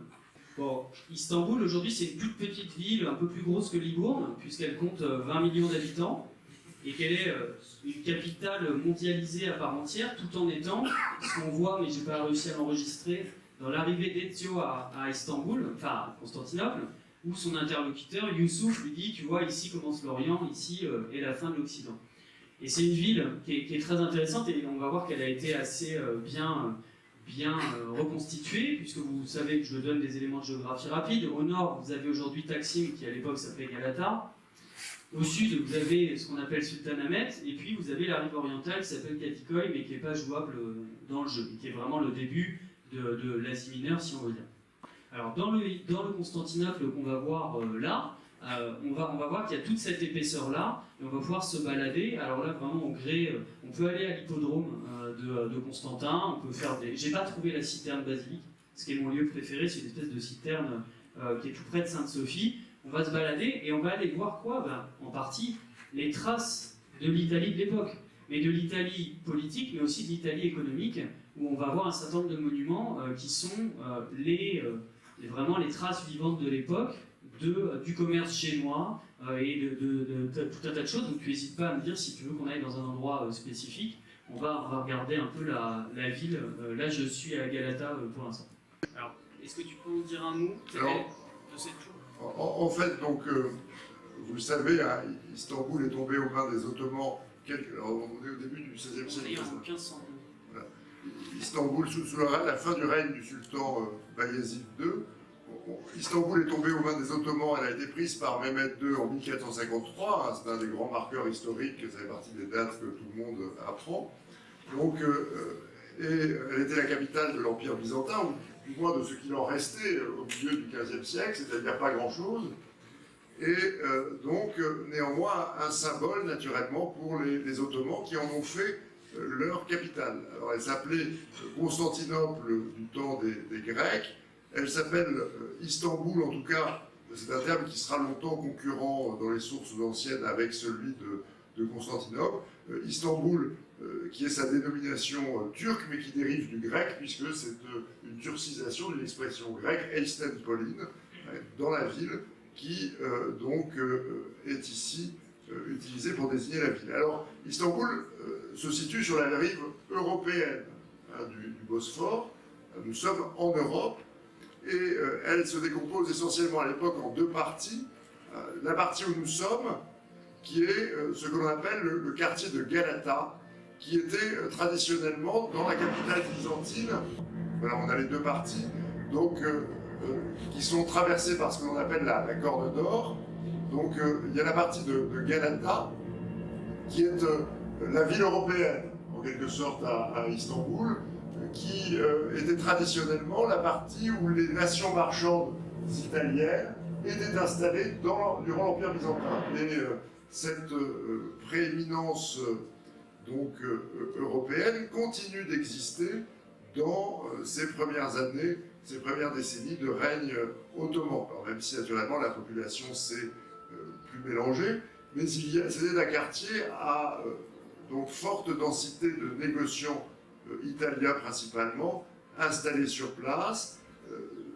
Bon, Istanbul, aujourd'hui, c'est une toute petite ville, un peu plus grosse que Libourne, puisqu'elle compte 20 millions d'habitants, et qu'elle est une capitale mondialisée à part entière, tout en étant, ce qu'on voit, mais je n'ai pas réussi à l'enregistrer, dans l'arrivée d'Ezio à Istanbul, enfin à Constantinople, où son interlocuteur, Youssouf, lui dit, tu vois, ici commence l'Orient, ici est la fin de l'Occident. Et c'est une ville qui est très intéressante, et on va voir qu'elle a été assez bien reconstituée, puisque vous savez que je donne des éléments de géographie rapide. Au nord, vous avez aujourd'hui Taksim, qui à l'époque s'appelait Galata. Au sud, vous avez ce qu'on appelle Sultanahmet, et puis vous avez la rive orientale qui s'appelle Katikoy, mais qui n'est pas jouable dans le jeu, et qui est vraiment le début de l'Asie mineure, si on veut dire. Alors, dans le Constantinople qu'on va voir là, on va voir qu'il y a toute cette épaisseur-là, et on va pouvoir se balader. Alors là, vraiment, au gré, on peut aller à l'hippodrome de Constantin, on peut faire des... J'ai pas trouvé la citerne basilique, ce qui est mon lieu préféré, c'est une espèce de citerne qui est tout près de Sainte-Sophie. On va se balader et on va aller voir quoi? En partie, les traces de l'Italie de l'époque, mais de l'Italie politique, mais aussi de l'Italie économique, où on va voir un certain nombre de monuments qui sont vraiment les traces vivantes de l'époque, du commerce chinois et de tout un tas de choses. Donc tu n'hésites pas à me dire si tu veux qu'on aille dans un endroit spécifique. On va regarder un peu la ville. Là, je suis à Galata pour l'instant. Alors, est-ce que tu peux nous dire un mot de cette tour? En fait, donc, vous le savez, Istanbul est tombé aux mains des Ottomans. Alors, on est au début du XVIe siècle. En 1500. Voilà. Istanbul, sous la fin du règne du sultan Bayezid II, Istanbul est tombée aux mains des Ottomans. Elle a été prise par Mehmed II en 1453. C'est un des grands marqueurs historiques. Ça fait partie des dates que tout le monde apprend. Donc, et elle était la capitale de l'Empire byzantin, ou du moins de ce qu'il en restait au milieu du XVe siècle, c'est-à-dire pas grand-chose. Et donc, néanmoins, un symbole, naturellement, pour les Ottomans qui en ont fait leur capitale. Alors, elle s'appelait Constantinople du temps des Grecs. Elle s'appelle Istanbul, en tout cas, c'est un terme qui sera longtemps concurrent dans les sources anciennes avec celui de Constantinople. Istanbul, qui est sa dénomination turque, mais qui dérive du grec, puisque c'est une turcisation d'une expression grecque, Eistenpolin, dans la ville, qui donc est ici utilisée pour désigner la ville. Alors, Istanbul se situe sur la rive européenne du Bosphore. Nous sommes en Europe, et elle se décompose essentiellement à l'époque en deux parties. La partie où nous sommes, qui est ce que l'on appelle le quartier de Galata, qui était traditionnellement dans la capitale byzantine. Voilà, on a les deux parties, donc qui sont traversées par ce que l'on appelle la Corne d'Or. Donc il y a la partie de Galata, qui est la ville européenne, en quelque sorte, à Istanbul, qui était traditionnellement la partie où les nations marchandes italiennes étaient installées durant l'Empire byzantin. Et cette prééminence donc, européenne continue d'exister dans ces premières années, ces premières décennies de règne ottoman. Alors, même si naturellement la population s'est plus mélangée, mais c'était un quartier à donc, forte densité de négociants italiens principalement, installés sur place,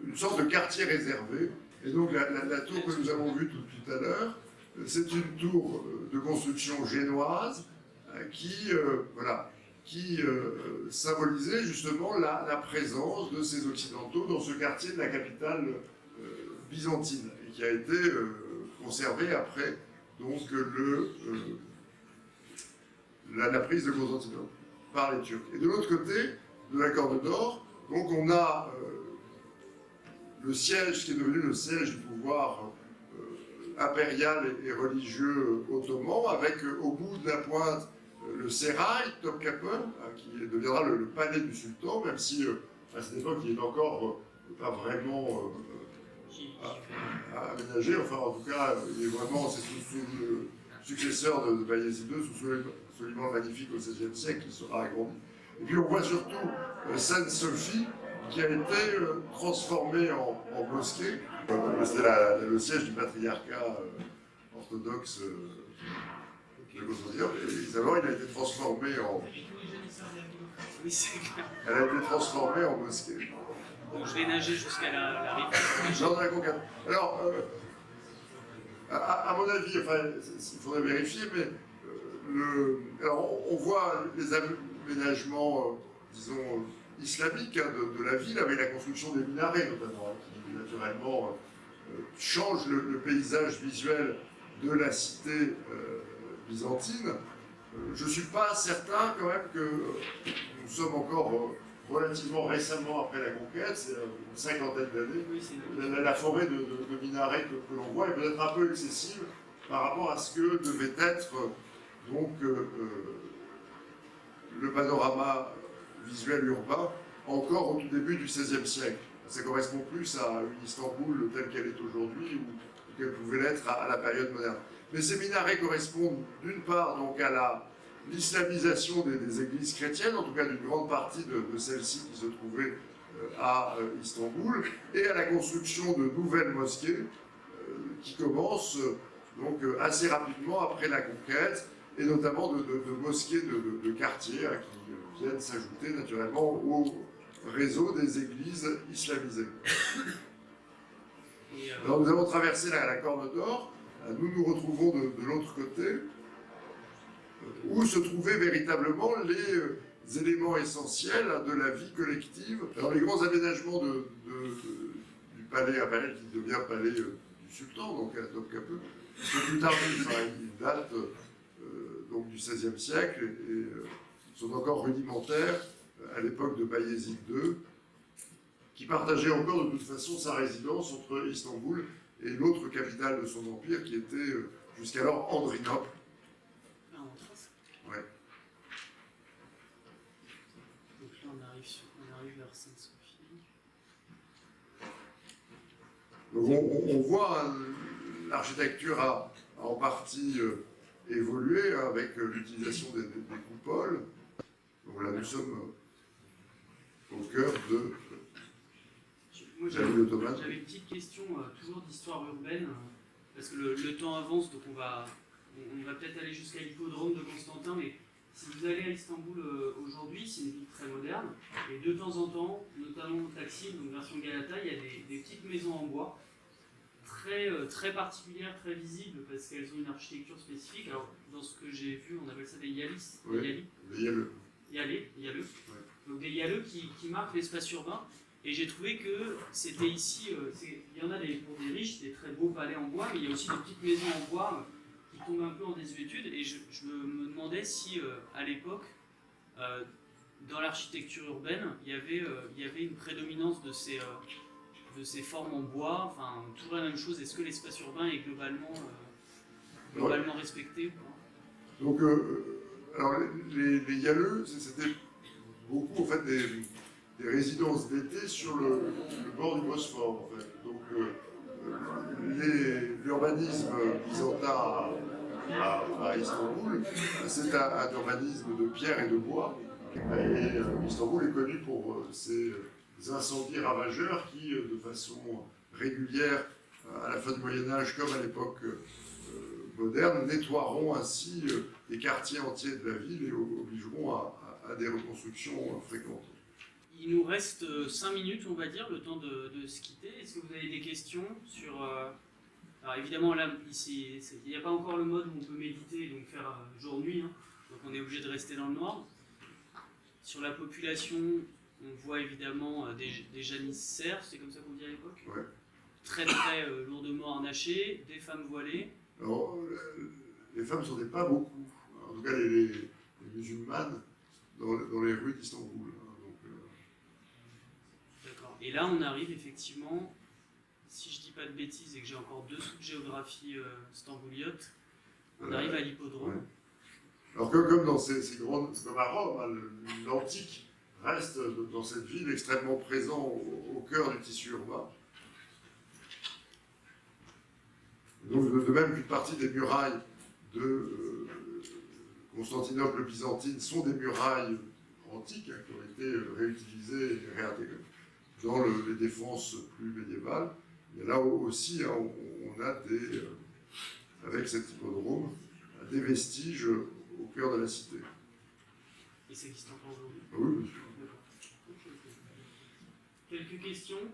une sorte de quartier réservé. Et donc la tour que nous avons vue tout à l'heure, c'est une tour de construction génoise qui symbolisait justement la présence de ces Occidentaux dans ce quartier de la capitale byzantine, et qui a été conservé après donc, la prise de Constantinople par les Turcs. Et de l'autre côté de la Corne d'Or, donc on a le siège qui est devenu le siège du pouvoir impérial et religieux ottoman, avec au bout de la pointe le Sérail, Topkapı, qui deviendra le palais du sultan, même si à cette époque il est encore pas vraiment aménagé, enfin en tout cas il est vraiment, c'est sous le successeur de Bayezid II, sous Soliman le Magnifique au XVIe siècle, qui sera agrandi. Et puis on voit surtout Sainte-Sophie qui a été transformé en mosquée. C'était le siège du patriarcat orthodoxe de Kosovo. Et d'abord, il a été transformé en... Oui, c'est clair. Elle a été transformée en mosquée. Donc je vais nager jusqu'à la rive. Dans la conquête. Alors, à mon avis, enfin, il faudrait vérifier, mais alors, on voit les aménagements, disons, islamiques de la ville, avec la construction des minarets notamment, qui naturellement change le paysage visuel de la cité byzantine. Je ne suis pas certain quand même que nous sommes encore relativement récemment après la conquête, c'est une cinquantaine d'années. Oui, La forêt de minarets que l'on voit est peut-être un peu excessive par rapport à ce que devait être donc, le panorama visuel urbain encore au tout début du XVIe siècle. Ça correspond plus à une Istanbul telle qu'elle est aujourd'hui ou qu'elle pouvait l'être à la période moderne. Mais ces minarets correspondent d'une part donc à l'islamisation des églises chrétiennes, en tout cas d'une grande partie de celles-ci qui se trouvaient à Istanbul, et à la construction de nouvelles mosquées qui commencent donc assez rapidement après la conquête, et notamment de mosquées de quartier qui viennent s'ajouter naturellement au réseau des églises islamisées. Alors nous avons traversé la Corne d'Or, nous nous retrouvons de l'autre côté, où se trouvaient véritablement les éléments essentiels de la vie collective. Alors les grands aménagements du palais impérial qui devient palais du sultan, donc à Topkapı, sont plus tardifs, ils datent donc du XVIe siècle et sont encore rudimentaires à l'époque de Bayezid II, qui partageait encore de toute façon sa résidence entre Istanbul et l'autre capitale de son empire qui était jusqu'alors Andrinople. Ouais. Donc là on arrive vers Sainte-Sophie. Donc on voit l'architecture a en partie évolué avec l'utilisation des coupoles. Donc là nous sommes au cœur de la ville ottomane. J'avais une petite question, toujours d'histoire urbaine, parce que le temps avance, donc on va peut-être aller jusqu'à l'hippodrome de Constantin, mais si vous allez à Istanbul aujourd'hui, c'est une ville très moderne, et de temps en temps, notamment au Taksim, donc version Galata, il y a des petites maisons en bois, très particulières, très visibles, parce qu'elles ont une architecture spécifique. Alors, dans ce que j'ai vu, on appelle ça des yalis. Oui, des yalleux. Yalleux. Donc des yalleux qui marquent l'espace urbain. Et j'ai trouvé que c'était ici, il y en a pour des riches, des très beaux palais en bois, mais il y a aussi des petites maisons en bois qui tombent un peu en désuétude. Et je me demandais si, à l'époque, dans l'architecture urbaine, il y avait une prédominance de ces formes en bois, enfin, toujours la même chose. Est-ce que l'espace urbain est globalement respecté ou pas? Donc, alors, les yalleux, c'était beaucoup, en fait, des résidences d'été sur le bord du Bosphore, en fait. Donc, l'urbanisme byzantin à Istanbul, c'est un urbanisme de pierre et de bois. Et Istanbul est connu pour ses incendies ravageurs qui, de façon régulière, à la fin du Moyen-Âge comme à l'époque moderne, nettoieront ainsi des quartiers entiers de la ville et obligeront à des reconstructions fréquentes. Il nous reste 5 minutes, on va dire, le temps de se quitter. Est-ce que vous avez des questions sur... Alors évidemment, là, ici, il n'y a pas encore le mode où on peut méditer, donc faire jour-nuit, hein, donc on est obligé de rester dans le noir. Sur la population, on voit évidemment des janissaires, c'est comme ça qu'on dit à l'époque. Ouais. Très lourdement harnachées, des femmes voilées. Alors, les femmes ne sortaient pas beaucoup, en tout cas les musulmanes, dans les rues d'Istanbul. D'accord. Et là, on arrive effectivement, si je dis pas de bêtises et que j'ai encore 2 sous-géographies stambouliotes, on arrive à l'hippodrome. Ouais. Alors comme dans ces grandes, comme à Rome, hein, l'antique reste dans cette ville extrêmement présent au cœur du tissu urbain. Donc de même qu'une partie des murailles de Constantinople byzantine sont des murailles antiques, hein, qui ont été réutilisées et réintégrées. dans les défenses plus médiévales. Mais là aussi, hein, on a avec cet hippodrome, des vestiges au cœur de la cité. Et ça existe encore aujourd'hui? Oui, bien sûr. Quelques questions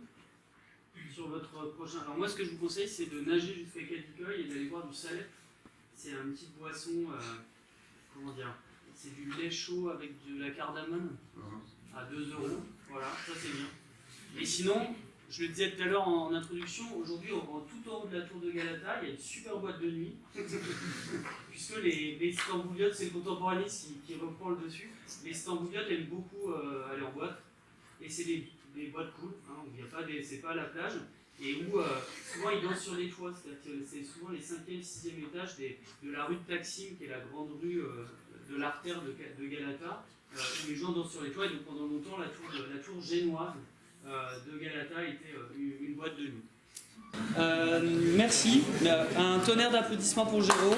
sur votre prochain. Alors moi, ce que je vous conseille, c'est de nager jusqu'à Cadicoy et d'aller boire du Salep. C'est une petite boisson, comment dire, c'est du lait chaud avec de la cardamone à 2 €. Voilà, ça c'est bien. Et sinon, je le disais tout à l'heure en introduction, aujourd'hui, tout en haut de la tour de Galata, il y a une super boîte de nuit. Puisque les Stambouliotes, c'est le contemporanisme qui reprend le dessus. Les Stambouliotes aiment beaucoup aller en boîte. Et c'est des boîtes cool, hein, où il y a pas c'est pas à la plage. Et où souvent ils dansent sur les toits. C'est-à-dire que c'est souvent les 5e, 6e étages de la rue de Taksim, qui est la grande rue de l'artère de Galata, où les gens dansent sur les toits. Et donc pendant longtemps, la tour génoise de Galata était une boîte de nuit. Merci. Un tonnerre d'applaudissements pour Géraud.